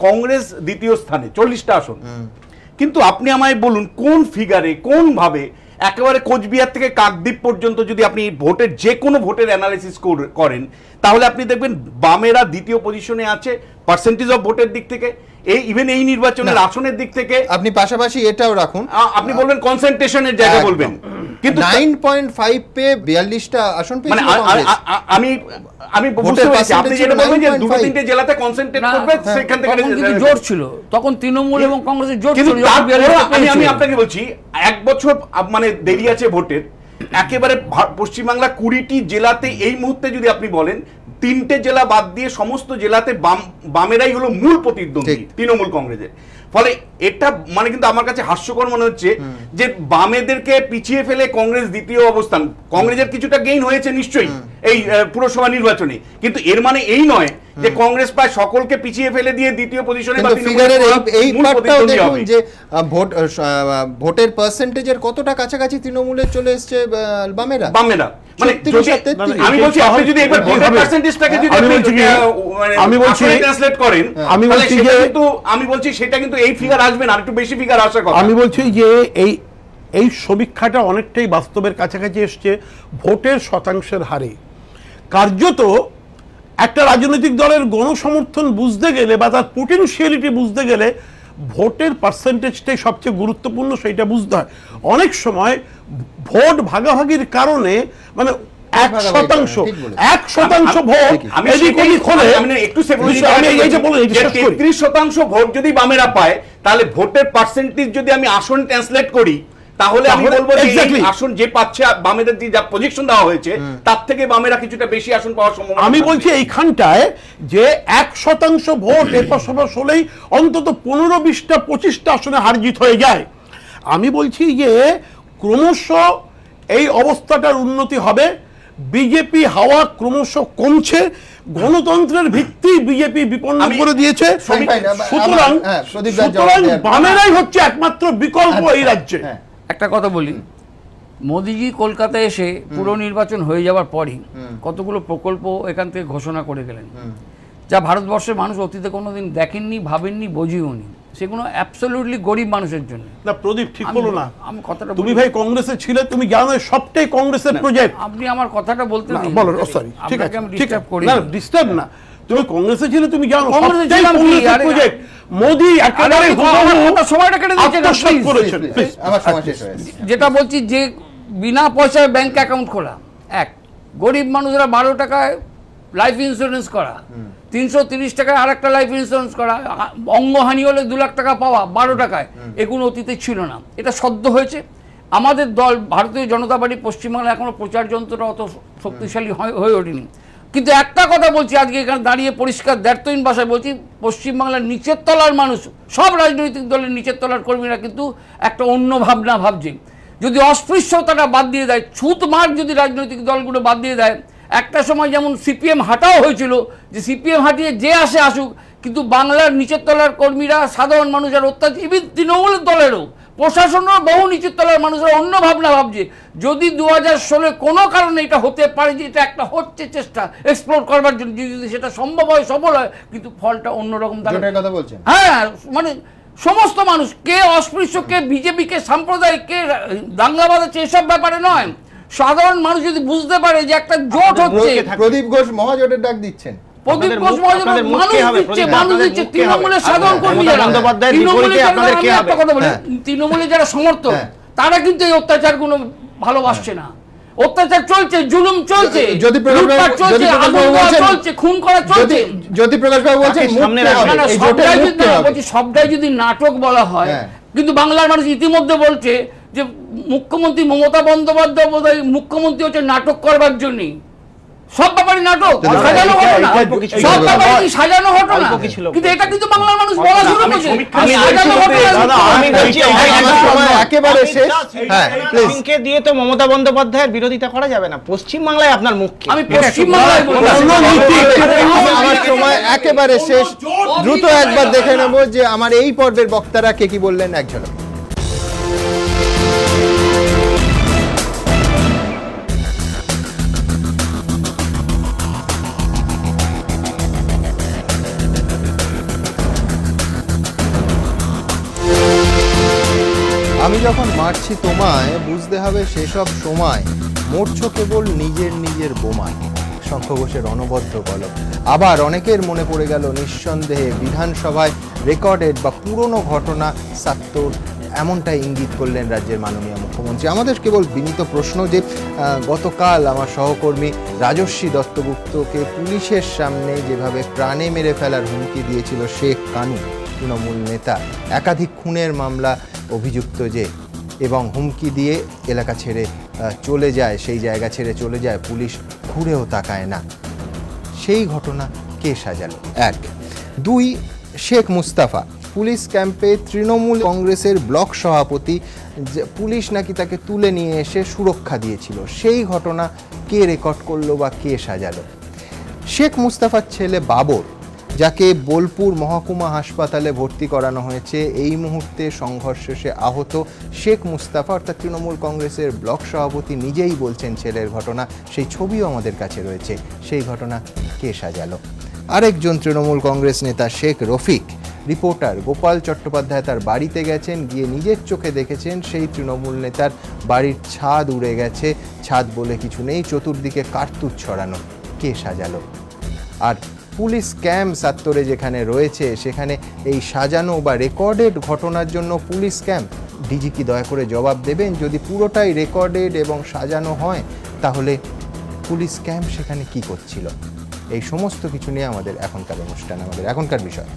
Speaker 3: কংগ্রেস দ্বিতীয় স্থানে 40টা আসন, কিন্তু আপনি আমায় বলুন কোন ফিগারে, কোন ভাবে একেবারে কোচবিহার থেকে কাকদ্বীপ পর্যন্ত যদি আপনি ভোটের যে কোনো ভোটের অ্যানালিসিস করেন তাহলে আপনি দেখবেন বামেরা দ্বিতীয় পজিশনে আছে পার্সেন্টেজ অফ ভোটের দিক থেকে, এই ইভেন এই নির্বাচনের আসনের দিক থেকে।
Speaker 1: আপনি পাশাপাশি এটাও রাখুন, আপনি
Speaker 3: বলবেন কনসেন্ট্রেশনের জায়গা বলবেন, কিন্তু
Speaker 1: 9.5 পে 42টা আসন পেয়েছে।
Speaker 3: আমি বুঝতে পারছি আপনি যেটা বলবেন যে দুটো তিনটে জেলাতে কনসেন্ট্রেট করবে, সেখান থেকে
Speaker 4: কিন্তু জোট ছিল তখন তৃণমূল এবং কংগ্রেসের জোট ছিল।
Speaker 3: আমি আপনাকে বলছি 1 বছর মানে দেরি আছে ভোটের, একেবারে পশ্চিমবাংলা 20টি জেলাতে এই মুহূর্তে যদি আপনি বলেন 3টে জেলা বাদ দিয়ে সমস্ত জেলাতে বামেরাই হলো মূল প্রতিদ্বন্দ্বী তৃণমূল কংগ্রেসের। ফলে এটা মানে কিন্তু আমার কাছে হাস্যকর মনে হচ্ছে যে বামেদেরকে পিছিয়ে ফেলে কংগ্রেস দ্বিতীয় অবস্থান। কংগ্রেসের কিছুটা গেইন হয়েছে নিশ্চয়ই এই পুরসভা নির্বাচনে, কিন্তু এর মানে এই নয় যে কংগ্রেস প্রায় সকলকে পিছিয়ে ফেলে দিয়ে দ্বিতীয় পজিশনে বা
Speaker 1: এই পার্টটাও দেখুন যে ভোটের পার্সেন্টেজের কতটা কাছাকাছি তৃণমূলের চলে এসেছে বামেরা।
Speaker 3: মানে আমি বলছি আপনি যদি একবার ভোটার পার্সেন্টেজটাকে যদি আমি বলছি ট্রান্সলেট করেন, আমি বলছি সেটা কিন্তু এই ফিগার আসবে না, আর একটু বেশি ফিগার আসার কথা।
Speaker 6: আমি বলছি যে এই সমীক্ষাটা অনেকটাই বাস্তবের কাছাকাছি এসছে ভোটের শতাংশের হারে। কার্যত একটা রাজনৈতিক দলের গণসমর্থন বুঝতে গেলে বা তার পোটেনশিয়ালিটি বুঝতে গেলে ভোটের পার্সেন্টেজটাই সবচেয়ে গুরুত্বপূর্ণ, সেইটা বুঝতে হয়। অনেক সময় ভোট ভাগাভাগির কারণে মানে 1% ভোট
Speaker 3: একটু 33% ভোট যদি বামেরা পায় তাহলে ভোটের পার্সেন্টেজ যদি আমি আসন ট্রান্সলেট করি তাহলে আমি বলবো যে আসন যে পাচ্ছে বামেদের যে পজিশন দেওয়া হয়েছে তার থেকে বামেরা কিছুটা বেশি আসন পাওয়ার সম্ভাবনা।
Speaker 6: আমি বলছি এইখানটায় যে 1% ভোট এরপর হলেই অন্তত 15, 20টা, 25টা আসনে হার জিত হয়ে যায়। আমি বলছি যে ক্রমশ এই অবস্থাটার উন্নতি হবে, বিজেপি হাওয়া ক্রমশ কমছে, গণতন্ত্রের ভিত্তি বিজেপি বিপন্ন করে দিয়েছে, সুতরাং বামেরাই হচ্ছে একমাত্র বিকল্প এই রাজ্যে।
Speaker 4: একটা কথা বলি, মোদিজি কলকাতায় এসে পুরো নির্বাচন হয়ে যাওয়ার পরই কতগুলো প্রকল্প এখান থেকে ঘোষণা করে গেলেন। যা ভারতবর্ষের মানুষ অতীতে কোনোদিন দেখেননি, ভাবেননি, বোঝেওনি, সেগুলো অ্যাবসলিউটলি গরিব মানুষের জন্য।
Speaker 6: না প্রদীপ ঠিক হলো না,
Speaker 4: আমি কথাটা
Speaker 6: তুমি ভাই কংগ্রেসে ছিলে, তুমি জানো সবটাই কংগ্রেসের প্রজেক্ট।
Speaker 4: আপনি আমার কথাটা বলতে দিন।
Speaker 6: বলো, সরি, ঠিক আছে,
Speaker 4: আমি
Speaker 6: ঠিক
Speaker 4: ডিস্টার্ব করি
Speaker 6: না, ডিস্টার্ব না, তুমি কংগ্রেসে ছিলে, তুমি জানো
Speaker 4: কংগ্রেসে
Speaker 6: সবটাই
Speaker 4: ছিলাম কি?
Speaker 6: কংগ্রেসের প্রজেক্ট। মোদি একেবারে
Speaker 4: সময়টা কেটে দিচ্ছেন না,
Speaker 6: আত্মসাৎ
Speaker 4: please।
Speaker 6: করেছেন।
Speaker 1: আমার সময় শেষ হয়েছে।
Speaker 4: যেটা বলছি যে বিনা পয়সায় ব্যাংক অ্যাকাউন্ট খোলা, এক গরিব মানুষরা 12 টাকায় লাইফ ইন্স্যুরেন্স করা, 330 টাকায় আর একটা লাইফ ইন্স্যুরেন্স করা, অঙ্গহানি হলে 2 লাখ টাকা পাওয়া 12 টাকায়, এগুলো অতীতে ছিল না, এটা সদ্য হয়েছে। আমাদের দল ভারতীয় জনতা পার্টি পশ্চিমবাংলা এখনো প্রচার যন্ত্রটা অত শক্তিশালী হয়ে ওঠেনি, কিন্তু একটা কথা বলছি আজকে এখানে দাঁড়িয়ে পরিষ্কার দ্ব্যর্থহীন ভাষায় বলছি, পশ্চিমবাংলার নিচের তলার মানুষ, সব রাজনৈতিক দলের নিচের তলার কর্মীরা কিন্তু একটা অন্য ভাবনা ভাবছে। যদি অস্পৃশ্যতাটা বাদ দিয়ে দেয়, ছুত মার যদি রাজনৈতিক দলগুলো বাদ দিয়ে দেয়, একটা সময় যেমন সিপিএম হাঁটাও হয়েছিল, যে সিপিএম হাঁটিয়ে যে আসে আসুক, কিন্তু বাংলার নিচের তলার কর্মীরা, সাধারণ মানুষের অত্যাচার, ইভেন তৃণমূল দলেরও, প্রশাসনের বহু নিচের তলার মানুষরা অন্য ভাবনা ভাবছে। যদি 2016 কোনো কারণে এটা হতে পারে যে এটা একটা হচ্ছে চেষ্টা এক্সপ্লোর করবার জন্য, যদি সেটা সম্ভব হয়, সফল হয়, কিন্তু ফলটা অন্যরকম দাঁড়াবে।
Speaker 1: কথা বলছেন,
Speaker 4: হ্যাঁ, মানে সমস্ত মানুষ, কে অস্পৃশ্য, কে বিজেপি, কে সাম্প্রদায়িক, কে দাঙ্গা বাঁধাচ্ছে, এসব ব্যাপারে নয়। সাধারণ মানুষ যদি বুঝতে পারে যে একটা জোট হচ্ছে,
Speaker 1: প্রদীপ ঘোষ মহাজোটের ডাক দিচ্ছেন।
Speaker 4: প্রদীপ ঘোষ মহাজন মানুষ দিচ্ছে, তৃণমূলের সাধারণ কর্মী যারা, তৃণমূলের যারা সমর্থক, তারা কিন্তু এই অত্যাচারগুলো ভালোবাসছে না। অত্যাচার চলছে, জুলুম চলছে, লুটপাট চলছে, আগুন দেওয়া চলছে, খুন করা চলছে।
Speaker 1: জ্যোতিপ্রকাশ বাবু বলছেন
Speaker 4: সবটাই যদি নাটক বলা হয়, কিন্তু বাংলার মানুষ ইতিমধ্যে বলছে যে মুখ্যমন্ত্রী মমতা বন্দ্যোপাধ্যায় বোধহয় মুখ্যমন্ত্রী হচ্ছে নাটক করবার জন্যই। সব ব্যাপারে নাটক, সাজানো ঘটনা, সব ব্যাপারে কি সাজানো ঘটনা, কিন্তু এটা কিন্তু বাংলার মানুষ বলা শুরু করছে।
Speaker 1: একেবারে শেষ, হ্যাঁ প্লিজ।
Speaker 5: দিয়ে তো মমতা বন্দ্যোপাধ্যায়ের বিরোধিতা করা যাবে না, পশ্চিমবাংলায় আপনার মুখকে।
Speaker 4: আমি পশ্চিমবাংলায়
Speaker 1: আমার সময় একেবারে শেষ, দ্রুত একবার দেখে নেব যে আমার এই পর্বের বক্তারা কে কি বললেন, এক ঝলক। আমি যখন মারছি তোমায়, বুঝতে হবে সেসব সময় মরছো কেবল নিজের নিজের বোমায়। শঙ্খ ঘোষের অনবদ্য গলপ। আবার অনেকের মনে পড়ে গেল নিঃসন্দেহে বিধানসভায় রেকর্ডেড বা পুরনো ঘটনা ৭০, এমনটাই ইঙ্গিত করলেন রাজ্যের মাননীয় মুখ্যমন্ত্রী। আমাদের কেবল বিনীত প্রশ্ন যে গতকাল আমার সহকর্মী রাজস্বী দত্তগুপ্তকে পুলিশের সামনে যেভাবে প্রাণে মেরে ফেলার হুমকি দিয়েছিল শেখ কানু, তৃণমূল নেতা, একাধিক খুনের মামলা অভিযুক্ত যে, এবং হুমকি দিয়ে এলাকা ছেড়ে চলে যায়, সেই জায়গা ছেড়ে চলে যায়, পুলিশ ঘুরেও তাকায় না, সেই ঘটনা কে সাজালো? এক। দুই, শেখ মুস্তাফা পুলিশ ক্যাম্পে তৃণমূল কংগ্রেসের ব্লক সভাপতি, পুলিশ নাকি তাকে তুলে নিয়ে এসে সুরক্ষা দিয়েছিল, সেই ঘটনা কে রেকর্ড করলো বা কে সাজালো? শেখ মুস্তাফার ছেলে বাবর, যাকে বোলপুর মহকুমা হাসপাতালে ভর্তি করানো হয়েছে, এই মুহূর্তে সংঘর্ষ শেষে আহত শেখ মুস্তাফা, অর্থাৎ তৃণমূল কংগ্রেসের ব্লক সভাপতি নিজেই বলছেন ছেলের ঘটনা, সেই ছবিও আমাদের কাছে রয়েছে, সেই ঘটনা কে সাজালো? আরেকজন তৃণমূল কংগ্রেস নেতা শেখ রফিক, রিপোর্টার গোপাল চট্টোপাধ্যায় তার বাড়িতে গেছেন, গিয়ে নিজের চোখে দেখেছেন সেই তৃণমূল নেতার বাড়ির ছাদ উড়ে গেছে, ছাদ বলে কিছু নেই, চতুর্দিকে কার্তুজ ছড়ানো, কে সাজালো? আর পুলিশ ক্যাম্প ৭০ যেখানে রয়েছে, সেখানে এই সাজানো বা রেকর্ডেড ঘটনার জন্য পুলিশ ক্যাম্প, ডিজি কি দয়া করে জবাব দেবেন? যদি পুরোটাই রেকর্ডেড এবং সাজানো হয়, তাহলে পুলিশ ক্যাম্প সেখানে কি করছিল? এই সমস্ত কিছু নিয়ে আমাদের এখনকার অনুষ্ঠান, আমাদের এখনকার বিষয়।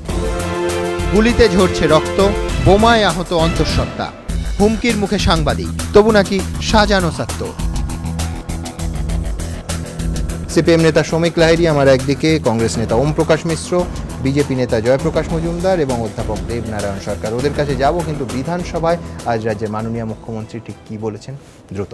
Speaker 1: গুলিতে ঝরছে রক্ত, বোমায় আহত অন্তঃসত্ত্বা, হুমকির মুখে সাংবাদিক, তবু নাকি সাজানো ৭০। সিপিএম নেতা শ্রমিক লাহিড়ী আমার একদিকে, কংগ্রেস নেতা ওম প্রকাশ মিশ্র, বিজেপি নেতা জয়প্রকাশ মজুমদার এবং অধ্যাপক দেবনারায়ণ সরকার, ওদের কাছে যাব। কিন্তু বিধানসভায় আজ রাজ্যের মাননীয় মুখ্যমন্ত্রী ঠিক কি বলেছেন, দ্রুত।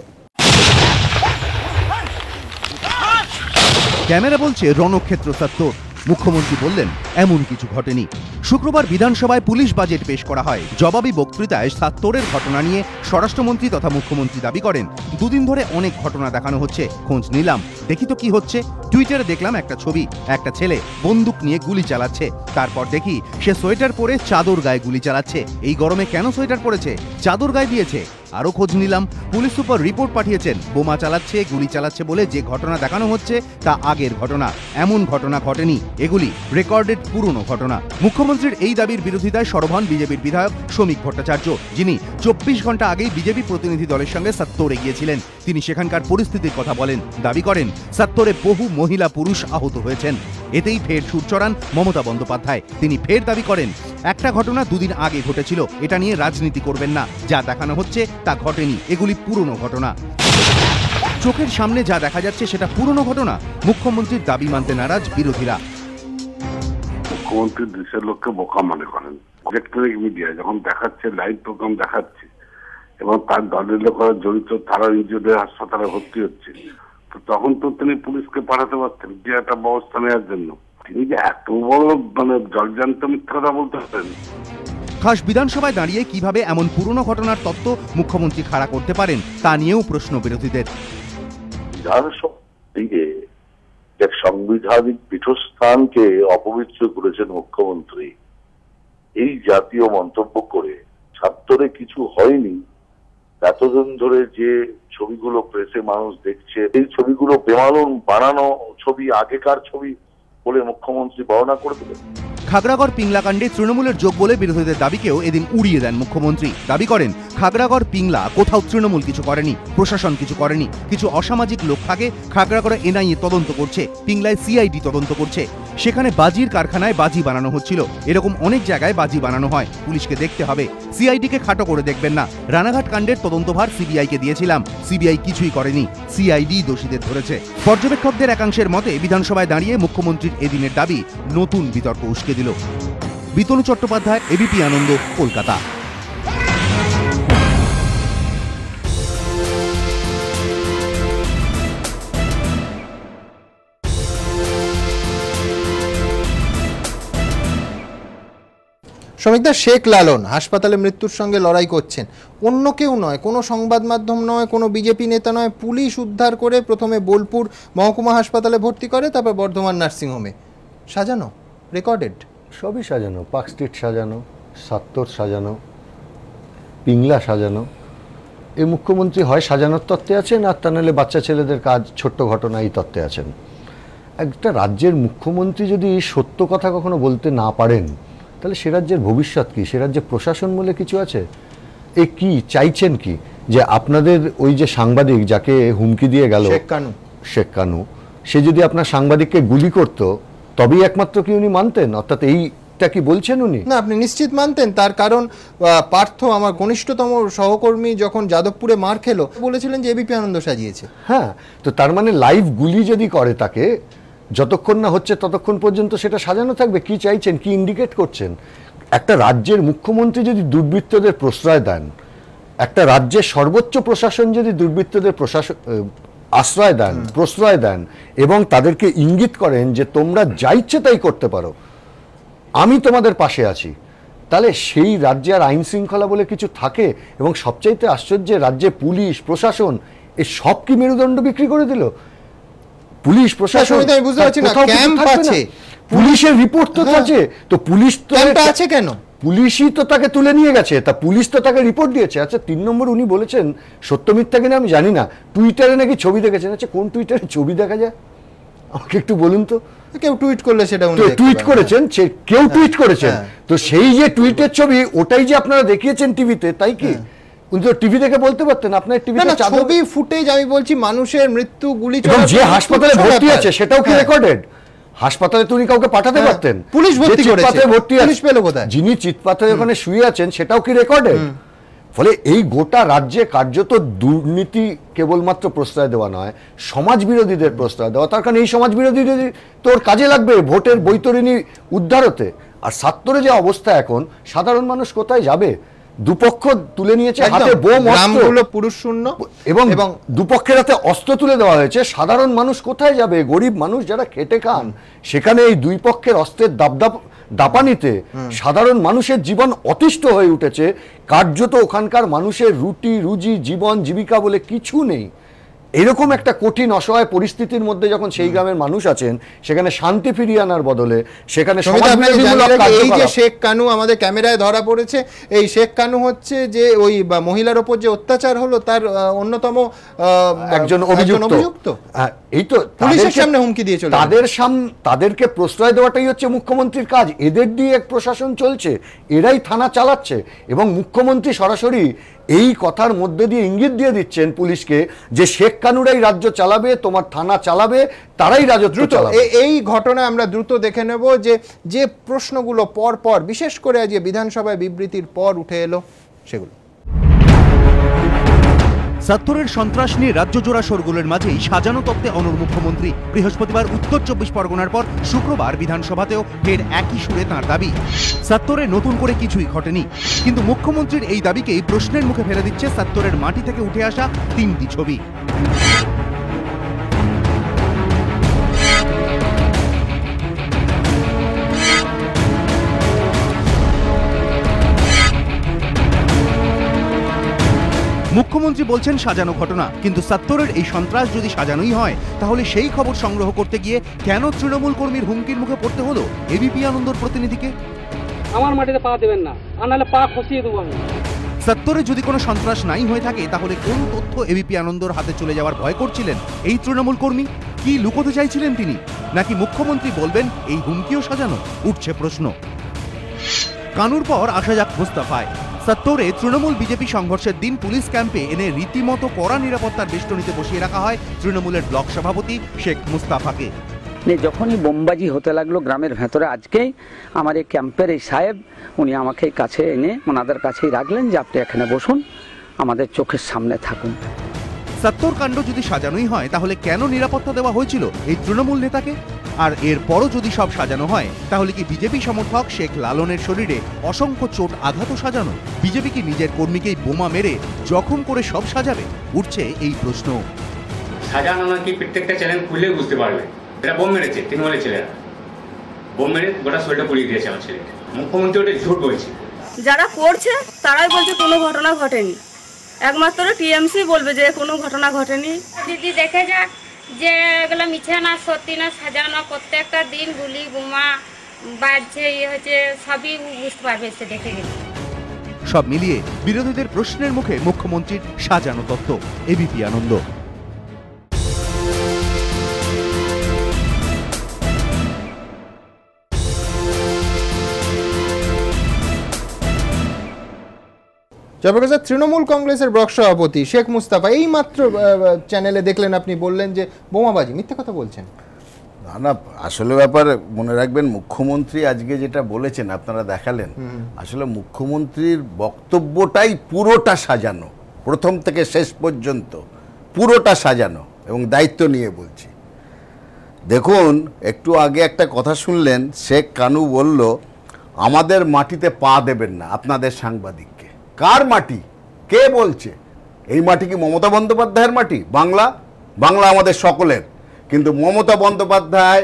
Speaker 2: ক্যামেরা বলছে রণক্ষেত্র ৭০, মুখ্যমন্ত্রী বললেন এমন কিছু ঘটেনি। শুক্রবার বিধানসভায় পুলিশ বাজেট পেশ করা হয়। জবাবি বক্তৃতায় ৭০-এর ঘটনা নিয়ে স্বরাষ্ট্রমন্ত্রী তথা মুখ্যমন্ত্রী দাবি করেন, দুদিন ধরে অনেক ঘটনা দেখানো হচ্ছে, খোঁজ নিলাম, দেখি তো কি হচ্ছে। টুইটারে দেখলাম একটা ছবি, একটা ছেলে বন্দুক নিয়ে গুলি চালাচ্ছে, তারপর দেখি সে সোয়েটার পরে চাদর গায়ে গুলি চালাচ্ছে। এই গরমে কেন সোয়েটার পরেছে? চাদর গায়ে দিয়েছে। আরো খোঁজ নিলাম, পুলিশ সুপার রিপোর্ট পাঠিয়েছেন, বোমা চালাচ্ছে, গুলি চালাচ্ছে বলে যে ঘটনা দেখানো হচ্ছে তা আগের ঘটনা, এমন ঘটনা ঘটেনি, এগুলি রেকর্ডেড পুরনো ঘটনা। মুখ্যমন্ত্রীর এই দাবির বিরোধিতায় সরব হন বিজেপির বিধায়ক শ্রমিক ভট্টাচার্য, যিনি ২৪ ঘন্টা আগেই বিজেপি প্রতিনিধি দলের সঙ্গে সত্তরে গিয়েছিলেন। তিনি সেখানকার পরিস্থিতির কথা বলেন, দাবি করেন সত্তরে বহু মহিলা পুরুষ আহত হয়েছেন। এতেই ফের সুর চড়ান মমতা বন্দ্যোপাধ্যায়। তিনি ফের দাবি করেন, একটা ঘটনা দুদিন আগে ঘটেছিল, এটা নিয়ে রাজনীতি করবেন না, যা দেখানো হচ্ছে তা ঘটেনি, এগুলি পুরনো ঘটনা। চোখের সামনে যা দেখা যাচ্ছে সেটা পুরনো ঘটনা। মুখ্যমন্ত্রীর দাবি মানতে নারাজ বিরোধীরা।
Speaker 7: মুখ্যমন্ত্রী দেশের লোককে বোকা মনে করেন। ইলেকট্রনিক মিডিয়া যখন দেখাচ্ছে, লাইভ প্রোগ্রাম দেখাচ্ছে এবং তার দলের লোকেরা জড়িত, তারা নিজেদের হাসপাতালে ভর্তি হচ্ছে, তো তখন তো তিনি পুলিশকে পাঠাতে পারতেন যে একটা ব্যবস্থা নেওয়ার জন্য। তিনি যে এত বড় জলজান্ত মিথ্যা কথা বলতে পারেন।
Speaker 2: খাস বিধানসভায় দাঁড়িয়ে কিভাবে এমন পুরনো ঘটনার তত্ত্ব মুখ্যমন্ত্রী খাড়া করতে পারেন তা নিয়েও প্রশ্ন বিরোধীদের।
Speaker 8: এক সাংবিধানিক পীঠস্থানকে অপবিত্র করেছেন মুখ্যমন্ত্রী, এই জাতীয় মন্তব্য করে ছাত্রে কিছু হয়নি। এতদিন ধরে যে ছবিগুলো প্রেসে মানুষ দেখছে, এই ছবিগুলো বেমালুম বানানো ছবি, আগেকার ছবি বলে মুখ্যমন্ত্রী বর্ণনা করে দিলেন।
Speaker 2: খাগড়াগড় পিংলা কাণ্ডে তৃণমূলের যোগ বলে বিরোধীদের দাবিকেও এদিন উড়িয়ে দেন মুখ্যমন্ত্রী। দাবি করেন, খাগড়াগড় পিংলা কোথাও তৃণমূল কিছু করেনি, প্রশাসন কিছু করেনি, কিছু অসামাজিক লোক থাকে। খাগড়াগড়ে এনআইএ তদন্ত করছে, পিংলায় সিআইডি তদন্ত করছে, সেখানে বাজির কারখানায় বাজি বানানো হচ্ছিল। এরকম অনেক জায়গায় বাজি বানানো হয়, পুলিশকে দেখতে হবে, সিআইডিকে খাটো করে দেখবেন না। রানাঘাট কাণ্ডের তদন্তভার সিবিআইকে দিয়েছিলাম, সিবিআই কিছুই করেনি, সিআইডি দোষীদের ধরেছে। পর্যবেক্ষকদের একাংশের মতে বিধানসভায় দাঁড়িয়ে মুখ্যমন্ত্রীর এদিনের দাবি নতুন বিতর্ক উস্কে দিল। বিতনু চট্টোপাধ্যায়, এবিপি আনন্দ, কলকাতা।
Speaker 1: শ্রমিকদা, শেখ লালন হাসপাতালে মৃত্যুর সঙ্গে লড়াই করছেন, অন্য কেউ নয়, কোনো সংবাদ মাধ্যম নয়, কোনো বিজেপি নেতা নয়, পুলিশ উদ্ধার করে প্রথমে বোলপুর মহকুমা হাসপাতালে ভর্তি করে, তারপর বর্ধমান নার্সিংহোমে। সাজানো, রেকর্ডেড,
Speaker 9: সবই সাজানো, পার্ক স্ট্রিট সাজানো, সত্তর সাজানো, পিংলা সাজানো। এই মুখ্যমন্ত্রী হয় সাজানোর তত্ত্বে আছেন, আর তা নাহলে বাচ্চা ছেলেদের কাজ, ছোট্ট ঘটনা, এই তত্ত্বে আছেন। একটা রাজ্যের মুখ্যমন্ত্রী যদি সত্য কথা কখনো বলতে না পারেন, তাহলে সে রাজ্যের ভবিষ্যৎ কি? সে রাজ্যে প্রশাসন বলে কিছু আছে? এ কি চাইছেন কি? যে আপনাদের ওই যে সাংবাদিক যাকে হুমকি দিয়ে গেল শেখ কানু, সে যদি আপনার সাংবাদিককে গুলি করত, তবেই একমাত্র কি উনি মানতেন? অর্থাৎ এইটা কি বলছেন উনি?
Speaker 1: না, আপনি নিশ্চিত মানতেন। তার কারণ পার্থ, আমার ঘনিষ্ঠতম সহকর্মী, যখন যাদবপুরে মার খেলো বলেছিলেন যে এবিপি আনন্দ সাজিয়েছে।
Speaker 9: হ্যাঁ, তো তার মানে লাইভ গুলি যদি করে তাকে, যতক্ষণ না হচ্ছে ততক্ষণ পর্যন্ত সেটা সাজানো থাকবে। কি চাইছেন? কি ইন্ডিকেট করছেন? একটা রাজ্যের মুখ্যমন্ত্রী যদি দুর্বৃত্তদের প্রশ্রয় দেন, একটা রাজ্যের সর্বোচ্চ প্রশাসন যদি দুর্বৃত্তদের আশ্রয় দেন, প্রশ্রয় দেন এবং তাদেরকে ইঙ্গিত করেন যে তোমরা যা ইচ্ছে তাই করতে পারো, আমি তোমাদের পাশে আছি, তাহলে সেই রাজ্যে আর আইন শৃঙ্খলা বলে কিছু থাকে? এবং সবচাইতে আশ্চর্যের, রাজ্যে পুলিশ প্রশাসন এই সব কি মেরুদণ্ড বিক্রি করে দিল? পুলিশ প্রশাসন,
Speaker 1: বুঝতে পারছি না, ক্যাম্প আছে,
Speaker 9: পুলিশের রিপোর্ট তো আছে, তো পুলিশ তো
Speaker 1: আছে কেন?
Speaker 9: পুলিশই তো তাকে তুলে নিয়ে গেছে, তা পুলিশ তো তাকে রিপোর্ট দিয়েছে। আচ্ছা, 3 নম্বর উনি বলেছেন, সত্য মিথ্যা কিনা আমি জানি না, টুইটারে নাকি ছবি দেখেছেন। আচ্ছা, কোন টুইটারে ছবি দেখা যায় আমাকে একটু বলুন তো।
Speaker 1: কেউ টুইট করলে সেটা উনি
Speaker 9: টুইট করেছেন, কেউ টুইট করেছেন, তো সেই যে টুইটের ছবি, ওটাই যে আপনারা দেখিয়েছেন টিভিতে, তাই কি? কিন্তু টিভি দেখে বলতে পারতেন আপনার টিভিতে
Speaker 1: ছবি ফুটেজ, আমি বলছি মানুষের মৃত্যু, গুলি,
Speaker 9: যে হাসপাতালে ভর্তি আছে সেটাও কি রেকর্ডেড? হাসপাতালে তো উনি কাউকে পাঠাতে পারতেন,
Speaker 1: পুলিশ ভর্তি করেছে,
Speaker 9: পুলিশ পেল কোথায়? যিনি চিৎপাথরে ওখানে শুয়ে আছেন সেটাও কি রেকর্ডেড? ফলে এই গোটা রাজ্যে কার্যত দুর্নীতি কেবলমাত্র প্রশ্রয় দেওয়া নয়, সমাজ বিরোধীদের প্রশ্রয় দেওয়া। তার কারণ এই সমাজ বিরোধীদের তোর কাজে লাগবে ভোটের বৈতরণী উদ্ধার হতে। আর ৭০-এ যে অবস্থা এখন, সাধারণ মানুষ কোথায় যাবে? দুপক্ষ তুলে নিয়েছে হাতে বোম,
Speaker 1: গ্রামগুলো পুরুষ শূন্য,
Speaker 9: এবং দুপক্ষের হাতে অস্ত্র তুলে দেওয়া হয়েছে। সাধারণ মানুষ কোথায় যাবে? গরিব মানুষ যারা খেটে খান, সেখানে এই দুই পক্ষের অস্ত্রের দাপানিতে সাধারণ মানুষের জীবন অতিষ্ঠ হয়ে উঠেছে। কার্যত ওখানকার মানুষের রুটি রুজি জীবন জীবিকা বলে কিছু নেই। এরকম একটা কঠিন অসহায় পরিস্থিতির মধ্যে যখন সেই গ্রামের মানুষ আছেন, সেখানে শান্তি ফিরিয়ে আনার বদলে সেখানে
Speaker 1: এই যে শেখ কানু আমাদের ক্যামেরায় ধরা পড়েছে, এই শেখ কানু হচ্ছে যে ওই মহিলার ওপর যে অত্যাচার হলো তার অন্যতম
Speaker 9: একজন অভিযুক্ত। এই তো
Speaker 1: পুলিশের সামনে হুমকি দিয়ে চলে,
Speaker 9: তাদেরকে প্রশ্রয় দেওয়াটাই হচ্ছে মুখ্যমন্ত্রীর কাজ। এদের দিয়ে এক প্রশাসন চলছে, এরাই থানা চালাচ্ছে, এবং মুখ্যমন্ত্রী সরাসরি এই কথার মধ্যে দিয়ে ইঙ্গিত দিয়ে দিচ্ছেন পুলিশকে যে শেখ কানুরাই রাজ্য চালাবে, তোমার থানা চালাবে, তারাই রাজত্ব চালাবে।
Speaker 1: এই ঘটনা আমরা দ্রুত দেখে নেব যে প্রশ্নগুলো পর পর বিশেষ করে আজকে বিধানসভায় বিবৃতির পর উঠে এলো সেগুলো।
Speaker 2: ৭০-এর সন্ত্রাস নিয়ে রাজ্য জোড়া শোরগোলের মাঝেই সাজানো তত্ত্বে অনড় মুখ্যমন্ত্রী। বৃহস্পতিবার উত্তর ২৪ পরগনার পর শুক্রবার বিধানসভাতেও ফের একই সুরে তাঁর দাবি। ৭০-এ নতুন করে কিছুই ঘটেনি, কিন্তু মুখ্যমন্ত্রীর এই দাবিকেই প্রশ্নের মুখে ফেলে দিচ্ছে ৭০-এর মাটি থেকে উঠে আসা ৩টি ছবি। মুখ্যমন্ত্রী বলছেন সাজানো ঘটনা, কিন্তু ৭০-এর এই সন্ত্রাস যদি সাজানোই হয়, তাহলে সেই খবর সংগ্রহ করতে গিয়ে কেন তৃণমূল কর্মীর হুমকির মুখে পড়তে হলো এবিপি আনন্দর প্রতিনিধিকে?
Speaker 10: আমার মাটিতে পা দেবেন না, আনালে পা খসিয়ে দেবো আমি।
Speaker 2: ৭০-এ যদি কোনো সন্ত্রাস নাই হয়ে থাকে, তাহলে কোন তথ্য এবিপি আনন্দর হাতে চলে যাওয়ার ভয় করছিলেন এই তৃণমূল কর্মী? কি লুকোতে চাইছিলেন তিনি? নাকি মুখ্যমন্ত্রী বলবেন এই হুমকিও সাজানো? উঠছে প্রশ্ন। কানুর পর আসা যাক মুস্তাফায়। ৭০-এ তৃণমূল বিজেপি সংঘর্ষের দিন পুলিশ ক্যাম্পে এনে রীতিমতো কড়া নিরাপত্তার বেষ্টনীতে বসিয়ে রাখা হয় তৃণমূলের ব্লক সভাপতি শেখ মুস্তাফাকে।
Speaker 10: যখনই বোমবাজি হতে লাগলো গ্রামের ভেতরে, আজকেই আমার এই ক্যাম্পের এই সাহেব উনি আমাকে কাছে এনে ওনাদের কাছেই রাখলেন যে আপনি এখানে বসুন, আমাদের চোখের সামনে থাকুন।
Speaker 2: ৭০ কাণ্ড যদি সাজানোই হয়, তাহলে কেন নিরাপত্তা দেওয়া হয়েছিল এই তৃণমূল নেতাকে? আর এরপরও যদি সব সাজানো হয়, তাহলে কি বিজেপি সমর্থক শেখ লালনের শরীরে অসংখ্য চোট আঘাতও সাজানো? বিজেপি কি নিজের কর্মীকেই বোমা মেরে জখম করে সব সাজাবে? উঠছে এই প্রশ্ন।
Speaker 11: সাজানো নাকি প্রত্যেকটা চ্যানেল খুলে বুঝতে পারবে এটা বোম মেরেছে, তৃণমূলের ছেলেরা বোম মেরে গোটা শরীরটা পুড়িয়ে দিয়েছে আমার ছেলেকে। মুখ্যমন্ত্রী ওটা ঝুট বলছে।
Speaker 12: যারা করছে তারাই বলছে কোনো ঘটনা ঘটেনি, একমাত্র টিএমসি বলবে যে কোনো ঘটনা ঘটেনি।
Speaker 13: দিদি দেখে যাক যে এগুলো মিছে না সত্যি না সাজানো, প্রত্যেকটা দিন গুলি বোমা বাজছে, হচ্ছে সবই বুঝতে পারবে সে দেখে গেলে।
Speaker 2: সব মিলিয়ে বিরোধীদের প্রশ্নের মুখে মুখ্যমন্ত্রীর সাজানো তত্ত্ব। এবিপি আনন্দ।
Speaker 1: জয়প্রকাশ, তৃণমূল কংগ্রেসের ব্লক সভাপতি শেখ মুস্তাফা এই মাত্র চ্যানেলে দেখলেন, আপনি বললেন যে বোমাবাজি, মিথ্যে কথা বলছেন।
Speaker 3: না, আসলে ব্যাপার মনে রাখবেন, মুখ্যমন্ত্রী আজকে যেটা বলেছেন আপনারা দেখালেন, আসলে মুখ্যমন্ত্রীর বক্তব্যটাই পুরোটা সাজানো, প্রথম থেকে শেষ পর্যন্ত পুরোটা সাজানো, এবং দায়িত্ব নিয়ে বলছি। দেখুন, একটু আগে একটা কথা শুনলেন, শেখ কানু বলল আমাদের মাটিতে পা দেবেন না আপনাদের সাংবাদিককে। কার মাটি? কে বলছে? এই মাটি কি মমতা বন্দ্যোপাধ্যায়ের মাটি? বাংলা আমাদের সকলের, কিন্তু মমতা বন্দ্যোপাধ্যায়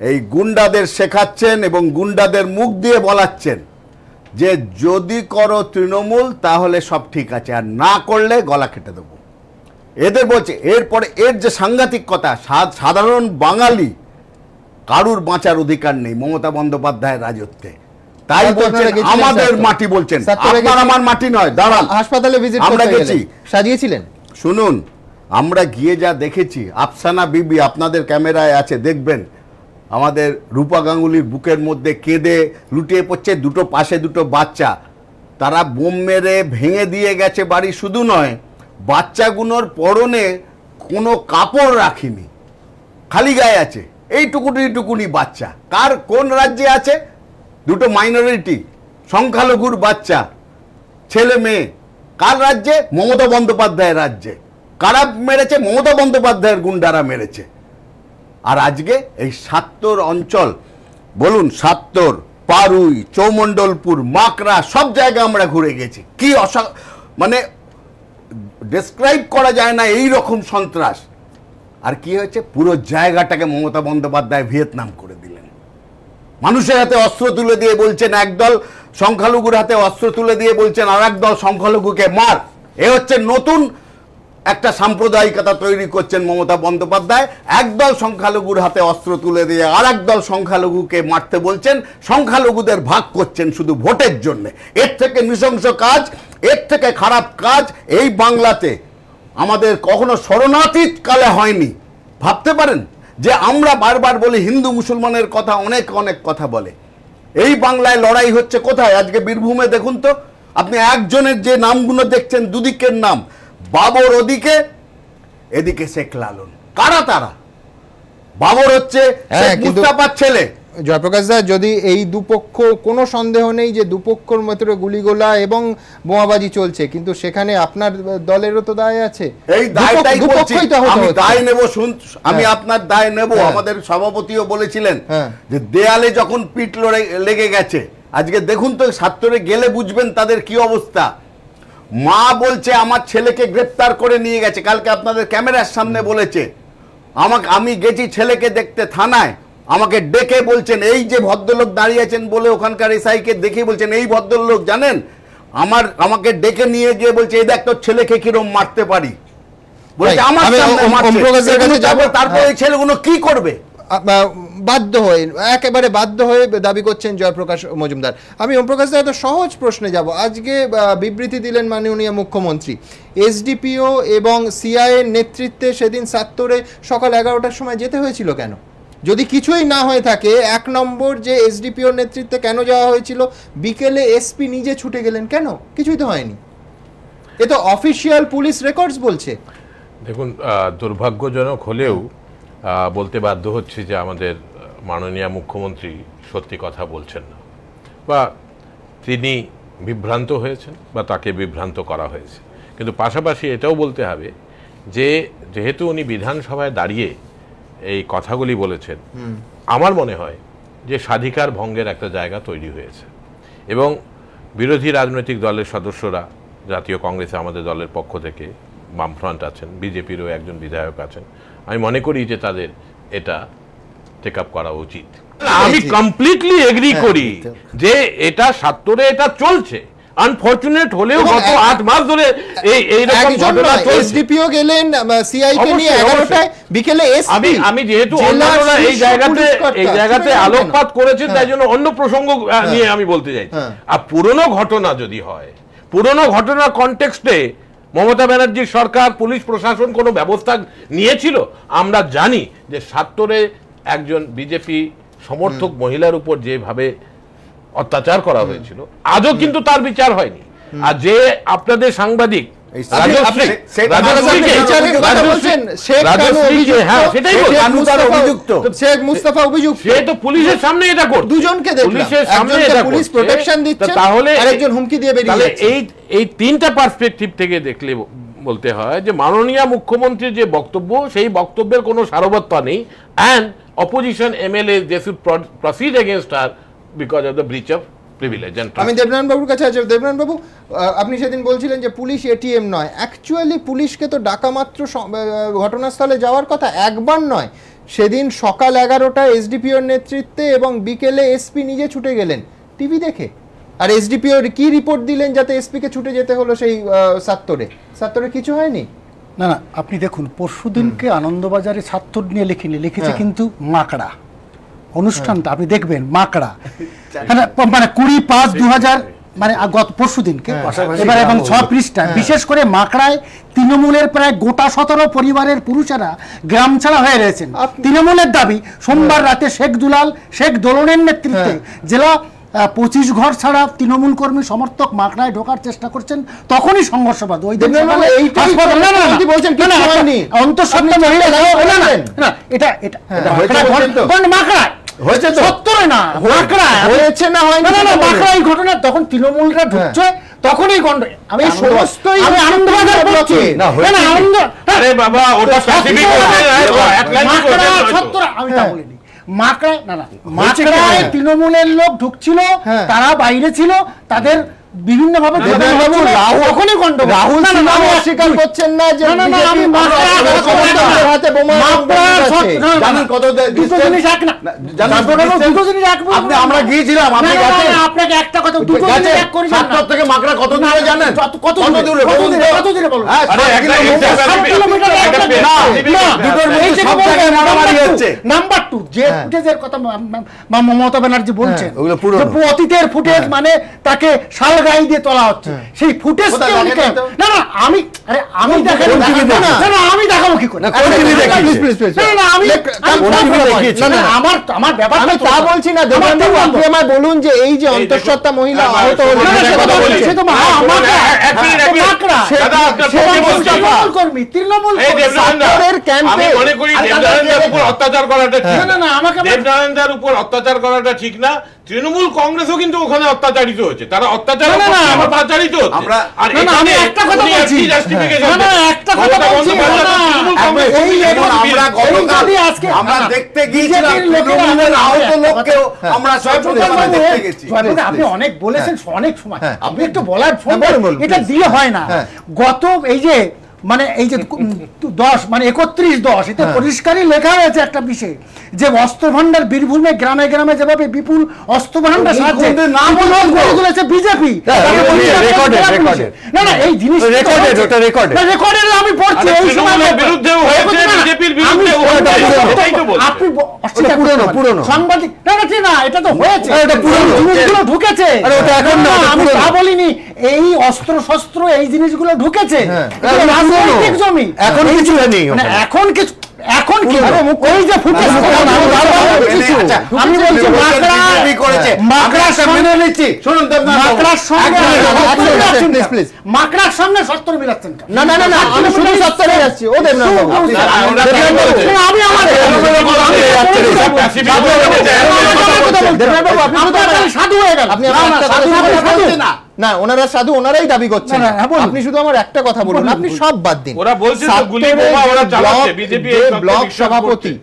Speaker 3: এই গুন্ডাদের শেখাচ্ছেন এবং গুন্ডাদের মুখ দিয়ে বলাচ্ছেন যে যদি করো তৃণমূল তাহলে সব ঠিক আছে, আর না করলে গলা কেটে দেবো। এদের বলছে। এরপরে এর যে সাংঘাতিক কথা, সাধারণ বাঙালি কারুর বাঁচার অধিকার নেই মমতা বন্দ্যোপাধ্যায়ের রাজত্বে, তাই বলছেন আমাদের মাটি, বলছেন আপনার আমার মাটি নয়। দাঁড়ান,
Speaker 1: হাসপাতালে ভিজিট
Speaker 3: আমরা গেছি,
Speaker 1: সাজিয়েছিলেন।
Speaker 3: শুনুন, আমরা গিয়ে যা দেখেছি, আফসানা বিবি আপনাদের ক্যামেরায় আছে, দেখবেন আমাদের রূপা গাঙ্গুলির বুকের মধ্যে কেঁদে লুটিয়ে পড়ছে, দুটো পাশে দুটো বাচ্চা, তারা বোম মেরে ভেঙে দিয়ে গেছে বাড়ি। শুধু নয়, বাচ্চাগুলোর পরনে কোনো কাপড় রাখিনি, খালি গায়ে আছে, এইটুকুনি বাচ্চা। কোন রাজ্যে আছে? দুটো মাইনরিটি, সংখ্যালঘুর বাচ্চা, ছেলে মেয়ে। কার রাজ্যে? মমতা বন্দ্যোপাধ্যায়ের রাজ্যে। কারা মেরেছে? মমতা বন্দ্যোপাধ্যায়ের গুন্ডারা মেরেছে। আর আজকে এই ৭০ অঞ্চল, বলুন ৭০,
Speaker 14: বারুই, চৌমণ্ডলপুর, মাকড়া সব জায়গায় আমরা ঘুরে গেছি। কি মানে ডেসক্রাইব করা যায় না এই রকম সন্ত্রাস। আর কি হয়েছে, পুরো জায়গাটাকে মমতা বন্দ্যোপাধ্যায় ভিয়েতনাম করে দিলেন। মানুষের হাতে অস্ত্র তুলে দিয়ে বলছেন একদল, সংখ্যালঘুর হাতে অস্ত্র তুলে দিয়ে বলছেন আর একদল সংখ্যালঘুকে মার। এ হচ্ছে নতুন একটা সাম্প্রদায়িকতা তৈরি করছেন মমতা বন্দ্যোপাধ্যায়। একদল সংখ্যালঘুর হাতে অস্ত্র তুলে দিয়ে আর একদল সংখ্যালঘুকে মারতে বলছেন, সংখ্যালঘুদের ভাগ করছেন শুধু ভোটের জন্য। এর থেকে নৃশংস কাজ, এর থেকে খারাপ কাজ এই বাংলাতে আমাদের কখনো শরণাতীত কালে হয়নি। ভাবতে পারেন যে আমরা বারবার বলি হিন্দু মুসলমানের কথা, অনেক অনেক কথা বলে, এই বাংলায় লড়াই হচ্ছে কোথায়? আজকে বীরভূমে দেখুন তো, আপনি একজনের যে নামগুলো দেখছেন, দুদিকের নাম, বাবর ওদিকে, এদিকে শেখ লালন। কারা তারা? বাবর হচ্ছে মুস্তাফার ছেলে।
Speaker 1: জয়প্রকাশ দা, যদি এই দুপক্ষ, কোনো সন্দেহ নেই যে দুপক্ষর মধ্যে গুলিগোলা এবং বোমাবাজি চলছে, কিন্তু সেখানে আপনার দলেরও তো দায় আছে।
Speaker 14: এই দায়টাই বলছি, আমি দায় নেব, আমি আপনার দায় নেব। আমাদের সভাপতিও বলেছিলেন যে দেয়ালে যখন পিঠ লেগে গেছে, আজকে দেখুন তো ছাত্ররে গেলে বুঝবেন তাদের কি অবস্থা। মা বলছে আমার ছেলেকে গ্রেপ্তার করে নিয়ে গেছে, কালকে আপনাদের ক্যামেরার সামনে বলেছে। আমি গেছি ছেলেকে দেখতে থানায়, আমাকে ডেকে বলছেন এই যে ভদ্রলোক দাঁড়িয়ে আছেন বলে ওখানকার এসআইকে দেখে বলছেন এই ভদ্রলোক জানেন, আমাকে ডেকে নিয়ে গিয়ে বলছে এই দেখ তোর ছেলেকে কিরম মারতে পারি, বলছে আমার সামনে মারছে। তারপরে এই ছেলেগুলো কি করবে?
Speaker 1: বাধ্য হয়ে, একেবারে বাধ্য হয়ে দাবি করছেন জয়প্রকাশ মজুমদার। আমি ওমপ্রকাশ দা এত সহজ প্রশ্নে যাব। আজকে বিবৃতি দিলেন মাননীয় মুখ্যমন্ত্রী, এসডিপিও এবং সিআইএর নেতৃত্বে সেদিন ৭ সকাল 11টার সময় যেতে হয়েছিল কেন? যদি কিছুই না হয়ে থাকে, ১ নম্বর যে এসডিপিওর নেতৃত্বে কেন যাওয়া হয়েছিল, বিকেলে এসপি নিজে ছুটে গেলেন কেন? কিছুই তো হয়নি। এ তো অফিসিয়াল পুলিশ রেকর্ডস বলছে।
Speaker 15: দেখুন, দুর্ভাগ্যজনক হলেও বলতে বাধ্য হচ্ছে যে আমাদের মাননীয় মুখ্যমন্ত্রী সত্যি কথা বলছেন না, বা তিনি বিভ্রান্ত হয়েছেন বা তাকে বিভ্রান্ত করা হয়েছে। কিন্তু পাশাপাশি এটাও বলতে হবে যে যেহেতু উনি বিধানসভায় দাঁড়িয়ে এই কথাগুলি বলেছেন, আমার মনে হয় যে স্বাধিকার ভঙ্গের একটা জায়গা তৈরি হয়েছে। এবং বিরোধী রাজনৈতিক দলের সদস্যরা, জাতীয় কংগ্রেসে আমাদের দলের পক্ষ থেকে বামফ্রন্ট আছেন, বিজেপিরও একজন বিধায়ক আছেন, আমি মনে করি যে তাদের এটা টেক আপ করা উচিত। আমি কমপ্লিটলি এগ্রি করি যে এটা ৭ এটা চলছে, আনফরচুনেট হলেও গত ৮ মাস ধরে এই রকম ঘটনা চলছে।
Speaker 1: এসডিপিও গেলেন সিআই কে নিয়ে 11টায়, বিকেলে এসপি।
Speaker 15: আমি যেহেতু অন্যরা এই জায়গাতে আলোকপাত করেছেন, তাই জন্য অন্য প্রসঙ্গ নিয়ে আমি বলতে চাইছি। আর পুরনো ঘটনা যদি হয়, পুরনো ঘটনার কনটেক্সটে মমতা ব্যানার্জির সরকার, পুলিশ প্রশাসন কোনো ব্যবস্থা নিয়েছিল? আমরা জানি যে ৭ একজন বিজেপি সমর্থক মহিলার উপর যেভাবে অত্যাচার করা হয়েছিল, আজও কিন্তু তার বিচার হয়নি। আর যে আপনাদের সাংবাদিক পুলিশের সামনে এটা করছে, দুজনকে পুলিশের সামনে পুলিশ প্রোটেকশন দিচ্ছে, তাহলে আরেকজন হুমকি দিয়ে বেরিয়ে যাচ্ছে। এই তিনটা পার্সপেক্টিভ থেকে দেখলে বলতে হয় যে মাননীয় মুখ্যমন্ত্রীর যে বক্তব্য, সেই বক্তব্যের কোনো সারবত্তা নেই। And opposition MLA they should proceed against her because of the breach of privilege. আমি
Speaker 1: দেবনারায়ণ বাবুর কাছে আছে। দেবনারায়ণ বাবু, আপনি সেদিন বলছিলেন যে পুলিশ এটিএম নয়। অ্যাকচুয়ালি পুলিশকে তো ডাকা মাত্র ঘটনাস্থলে যাওয়ার কথা, একবার নয়। সেদিন সকাল 11টায় এসডিপিওর নেতৃত্বে এবং বিকেলে এসপি নিজে ছুটে গেলেন টিভি দেখে। আর এসডিপিওর কি রিপোর্ট দিলেন যাতে এসপিকে ছুটে যেতে হলো সেই ৭ কিছু হয়নি?
Speaker 16: না না, আপনি দেখুন, পরশুদিনকে আনন্দবাজারে ৭ নিয়ে লিখেছে কিন্তু মাকড়া অনুষ্ঠানটা, আপনি দেখবেন মাকড়া, মানে 20/5/2000, মানে গত পরশুদিনকে এবার, এবং 6 পৃষ্ঠা, বিশেষ করে মাকড়ায় তৃণমূলের প্রায় গোটা 17 পরিবারের পুরুষেরা গ্রাম ছাড়া হয়ে রয়েছেন। তৃণমূলের দাবি সোমবার রাতে শেখ দোলনের নেতৃত্বে জেলা 25 ঘর ছাড়া তৃণমূল কর্মী সমর্থক মাকড়ায় ঢোকার চেষ্টা করছেন, তখনই সংঘর্ষবাদ। ওই ঘটনা তখন তৃণমূলরা ঢুকছে, তখনই গন্ড। আমি সমস্ত আনন্দবাজার বলছি, আমি তা বলিনি। মাকড়ায় তৃণমূলের লোক ঢুকছিল, তারা বাইরে ছিল, তাদের বিভিন্ন ভাবে
Speaker 1: রাহুল অস্বীকার করছেন না যে
Speaker 14: আমরা গিয়েছিলাম,
Speaker 16: আপনাকে একটা কথা
Speaker 14: থেকে মাকড়া কত দূরে জানেন? কত দূরে বলুন।
Speaker 16: নাম্বার 2 যে ফুটেজের কথা মমতা ব্যানার্জি বলছেন, অতীতের ফুটেজ মানে তাকে শালগাই দিয়ে তোলা হচ্ছে, সেই ফুটেজ না না আমি আমি দেখাবো কি করে? আমার ব্যাপারটা
Speaker 1: তা বলছি না। দেবনাথবাবু আপনি আমায় বলুন যে এই যে অন্তঃসত্ত্বা মহিলা আহত হলেন,
Speaker 16: তৃণমূল
Speaker 15: কংগ্রেসও কিন্তু ওখানে অত্যাচারিত হয়েছে, তারা অত্যাচারিত।
Speaker 14: আমরা দেখতে গিয়েছিলাম তৃণমূলের আহত লোককেও আমরা দেখতে গেছি।
Speaker 16: আপনি অনেক বলেছেন অনেক সময়, আপনি একটু বলার ফোন এটা দিলে হয় না। গত এই যে মানে এই যে 10 মানে 31-10 এতে পরিষ্কারই লেখা হয়েছে একটা বিষয় যে অস্ত্র ভান্ডার বীরভূমে গ্রামে গ্রামে যেভাবে বিপুল অস্ত্র ভান্ডার সাহায্যে নাম বলেছে বিজেপি। না না এই জিনিস রেকর্ডের আমি পড়ছি এই সময়
Speaker 15: বিরুদ্ধে হয়েছে, বিজেপির বিরুদ্ধে
Speaker 16: আপনি পুরনো সাংবাদিক না না ঠিক না, এটা তো হয়েছে, এটা পুরনো জিনিসগুলো ঢুকেছে। আমি তা বলিনি, এই অস্ত্র শস্ত্র এই জিনিসগুলো ঢুকেছে রাজনৈতিক জমি, এখন কিছু নেই, এখন কিছু এখন কি ওই যে ফুটেজ আমি বলছি মাকড়ার সামনে নিচ্ছি, শুনুন মাকড়ার সামনে সত্তর মিলাচ্ছেন। না না না আমি শুধু সত্তরে যাচ্ছি। ও দেবনাথবাবু আমি আমার সাধু হয়ে গেল, আপনি না ওনারা সাধু, ওনারাই দাবি করছেন। আপনি শুধু আমার একটা কথা বলুন, আপনি সব বাদ দিন। ব্লক সভাপতি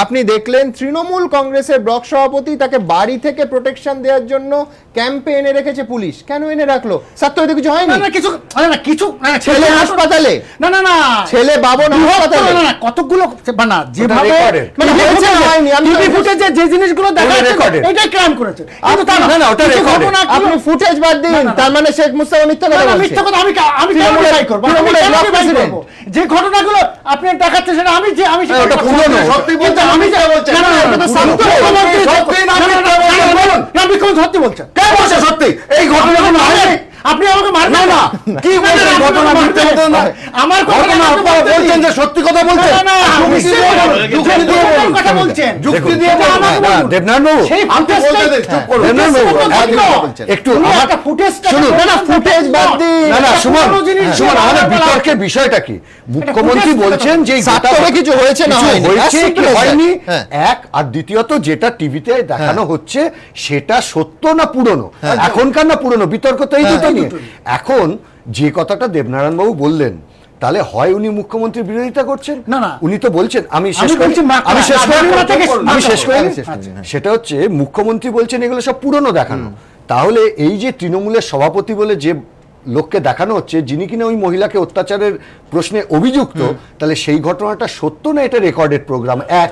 Speaker 16: আপনি দেখলেন, তৃণমূল কংগ্রেসের ব্লক সভাপতি তাকে বাড়ি থেকে প্রোটেকশন দেওয়ার জন্য ক্যাম্পে এনে রেখেছে পুলিশ। কেন এনে রাখলো? সাথে কিছু হয়নি, কিছু ছেলে হাসপাতালে, না না না ছেলে বাবন হাসপাতালে, না কতগুলো না যেভাবে মানে হয়নি। আমি ফুটেজে যে জিনিসগুলো দেখা যাচ্ছে এটাই ক্রাইম করেছে, কিন্তু তা না ওটা রেকর্ড। আপনি ফুটেজ বাদ দিন, তার মানে শেখ মুস্তাফা মিথ্যা কথা বলছে। মিথ্যা কথা আমি ট্রাই করব। যে ঘটনাগুলো আপনি দেখাচ্ছেন সেটা আমি সেটা পুরনো সত্যি বলতে আমি যা বলছি না না এটা তো সত্যি না, আমি কোন সত্যি বলছেন? কে বলছে সত্যি? এই ঘটনাগুলো হয়নি, আপনি আমাকে মারবেন না। কি বলছেন? ঘটনা মিথ্যা কথা না, আমার ঘটনা আপনারা বলছেন যে সত্যি কথা বলছেন, না না যুক্তি দিয়ে কথা বলছেন, যুক্তি দিয়ে না দেবনাথবাবু সেই ফুটেজ চুপ করুন। দেবনাথবাবু একটু একটা ফুটেজ শুনুন, না না ফুটেজ বাদ দিন, না না শুনুন আমাদের বিতর্কের বিষয়টা কি? মুখ্যমন্ত্রী বলছেন যে সাতটা কিছু হয়েছে না হয়নি, এক আর দ্বিতীয়ত যেটা টিভিতে দেখানো হচ্ছে সেটা সত্য না পুরনো, এখনকার না পুরনো, বিতর্ক তো এই দুটো নিয়ে। এখন যে কথাটা দেবনারায়ণ বাবু বললেন, তাহলে হয় উনি মুখ্যমন্ত্রীর বিরোধিতা করছেন, না না উনি তো বলছেন আমি শেষ করি, সেটা হচ্ছে মুখ্যমন্ত্রী বলছেন এগুলো সব পুরনো দেখানো। তাহলে এই যে তৃণমূলের সভাপতি বলে যে লোককে দেখানো হচ্ছে, যিনি কিনা ওই মহিলাকে অত্যাচারের প্রশ্নে অভিযুক্ত, তাহলে সেই ঘটনাটা সত্য না এটা রেকর্ডেড প্রোগ্রাম? এক।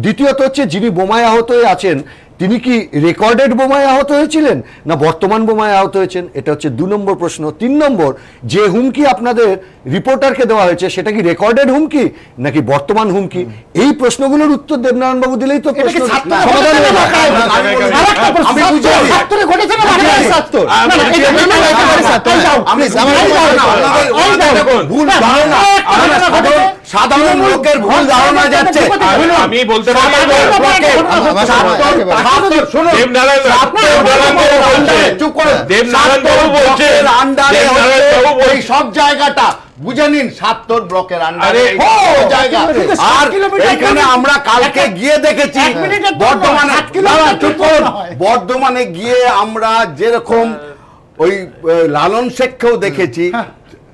Speaker 16: দ্বিতীয়ত হচ্ছে যিনি বোমায় আহত হয়ে আছেন তিনি কি রেকর্ডেড বোমায় আহত হয়েছিলেন না বর্তমান বোমায় আহত হয়েছেন? এটা হচ্ছে 2 নম্বর প্রশ্ন। 3 নম্বর, যে হুমকি আপনাদের রিপোর্টারকে দেওয়া হয়েছে সেটা কি রেকর্ডেড হুমকি নাকি বর্তমান হুমকি? এই প্রশ্নগুলোর উত্তর দেবনারায়ণ বাবু দিলেই তো প্রশ্ন সাধারণ লোকের ভুল ধারণা যাচ্ছে।
Speaker 15: আমি বলতে পারি
Speaker 14: সব জায়গাটা বুঝে নিন, ৭০ ব্লকের আন্ডারে জায়গা। আর এখানে আমরা কালকে গিয়ে দেখেছি বর্ধমানে গিয়ে আমরা যেরকম ওই লালন শেখকেও দেখেছি,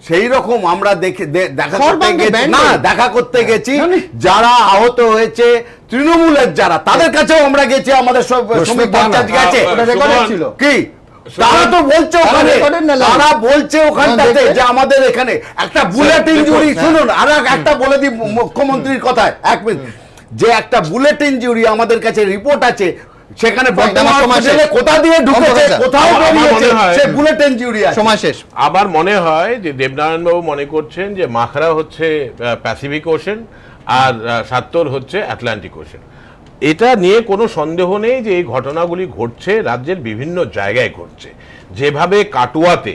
Speaker 14: সেই রকম আমরা দেখা করতে গেছি যারা আহত হয়েছে তৃণমূলের যারা, তাদের কাছেও আমরা গেছি, আমাদের শ্রমিক পঞ্চায়েত গেছে, কি তারা তো বলছে ওখানে, তারা বলছে ওখানটাতে যে আমাদের এখানে একটা বুলেট ইনজুরি, শুনুন আর একটা বলে দিই মুখ্যমন্ত্রীর কথায় 1 মিনিট, যে একটা বুলেট ইনজুরি আমাদের কাছে রিপোর্ট আছে, সেখানে কোথা দিয়ে ঢুকেছে কোথাও বেরিয়েছে, সে বুলেট ইনজুরি আছে।
Speaker 1: সময় শেষ।
Speaker 15: আমার মনে হয় যে দেবনারায়ণ বাবু মনে করছেন যে মাখরা হচ্ছে প্যাসিফিক ওশেন আর ৭০ হচ্ছে আটলান্টিক ওশেন। এটা নিয়ে কোনো সন্দেহ নেই যে এই ঘটনাগুলি ঘটছে, রাজ্যের বিভিন্ন জায়গায় ঘটছে। যেভাবে কাটুয়াতে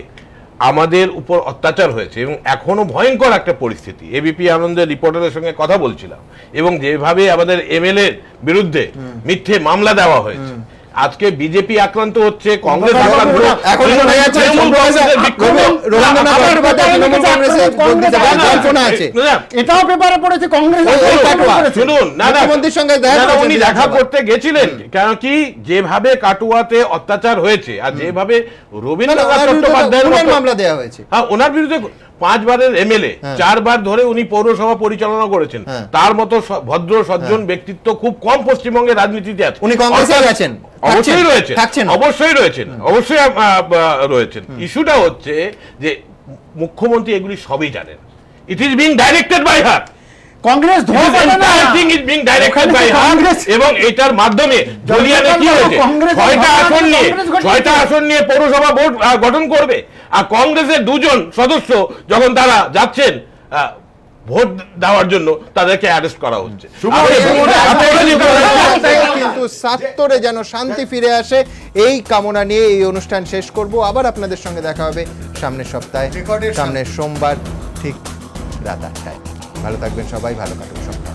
Speaker 15: আমাদের উপর অত্যাচার হয়েছে এবং এখনো ভয়ঙ্কর একটা পরিস্থিতি, এবিপি আনন্দের রিপোর্টারের সঙ্গে কথা বলছিলাম, এবং যেভাবে আমাদের এমএলএ বিরুদ্ধে মিথ্যে মামলা দেওয়া হয়েছে, আজকে বিজেপি আক্রান্ত হচ্ছে, কংগ্রেস
Speaker 16: এটাও পেপারে পড়েছে, কংগ্রেস
Speaker 15: শুনুন উনি দেখা করতে গেছিলেন, কেন কি যেভাবে কাটুয়াতে অত্যাচার হয়েছে আর যেভাবে রবীন্দ্রনাথ চট্টোপাধ্যায়ের
Speaker 1: মামলা দেওয়া হয়েছে,
Speaker 15: হ্যাঁ ওনার বিরুদ্ধে 5 বারের এমএলএ, 4 বার ধরে উনি পৌরসভা পরিচালনা করেছেন, তার মতো ভদ্র সজ্জন ব্যক্তিত্ব খুব কম পশ্চিমবঙ্গের রাজনীতিতে আছে।
Speaker 1: উনি কংগ্রেসে গেছেন,
Speaker 15: অবশ্যই রয়েছেন, অবশ্যই রয়েছেন। ইস্যুটা হচ্ছে যে মুখ্যমন্ত্রী এগুলি সবই জানেন, it is being directed by her,
Speaker 16: Congress
Speaker 15: এবং এটার মাধ্যমে জলিয়ানে কি হয়েছে, 6টা আসন নিয়ে পৌরসভা বোর্ড গঠন করবে, আর কংগ্রেসের 2 জন সদস্য যখন তারা যাচ্ছেন ভোট দেওয়ার জন্য তাদেরকে অ্যারেস্ট করা হচ্ছে।
Speaker 1: কিন্তু ৭০-এ যেন শান্তি ফিরে আসে, এই কামনা নিয়ে এই অনুষ্ঠান শেষ করব। আবার আপনাদের সঙ্গে দেখা হবে সামনের সপ্তাহে, সামনের সোমবার ঠিক রাত ৮টায়। ভালো থাকবেন সবাই, ভালো কাটুক সপ্তাহ।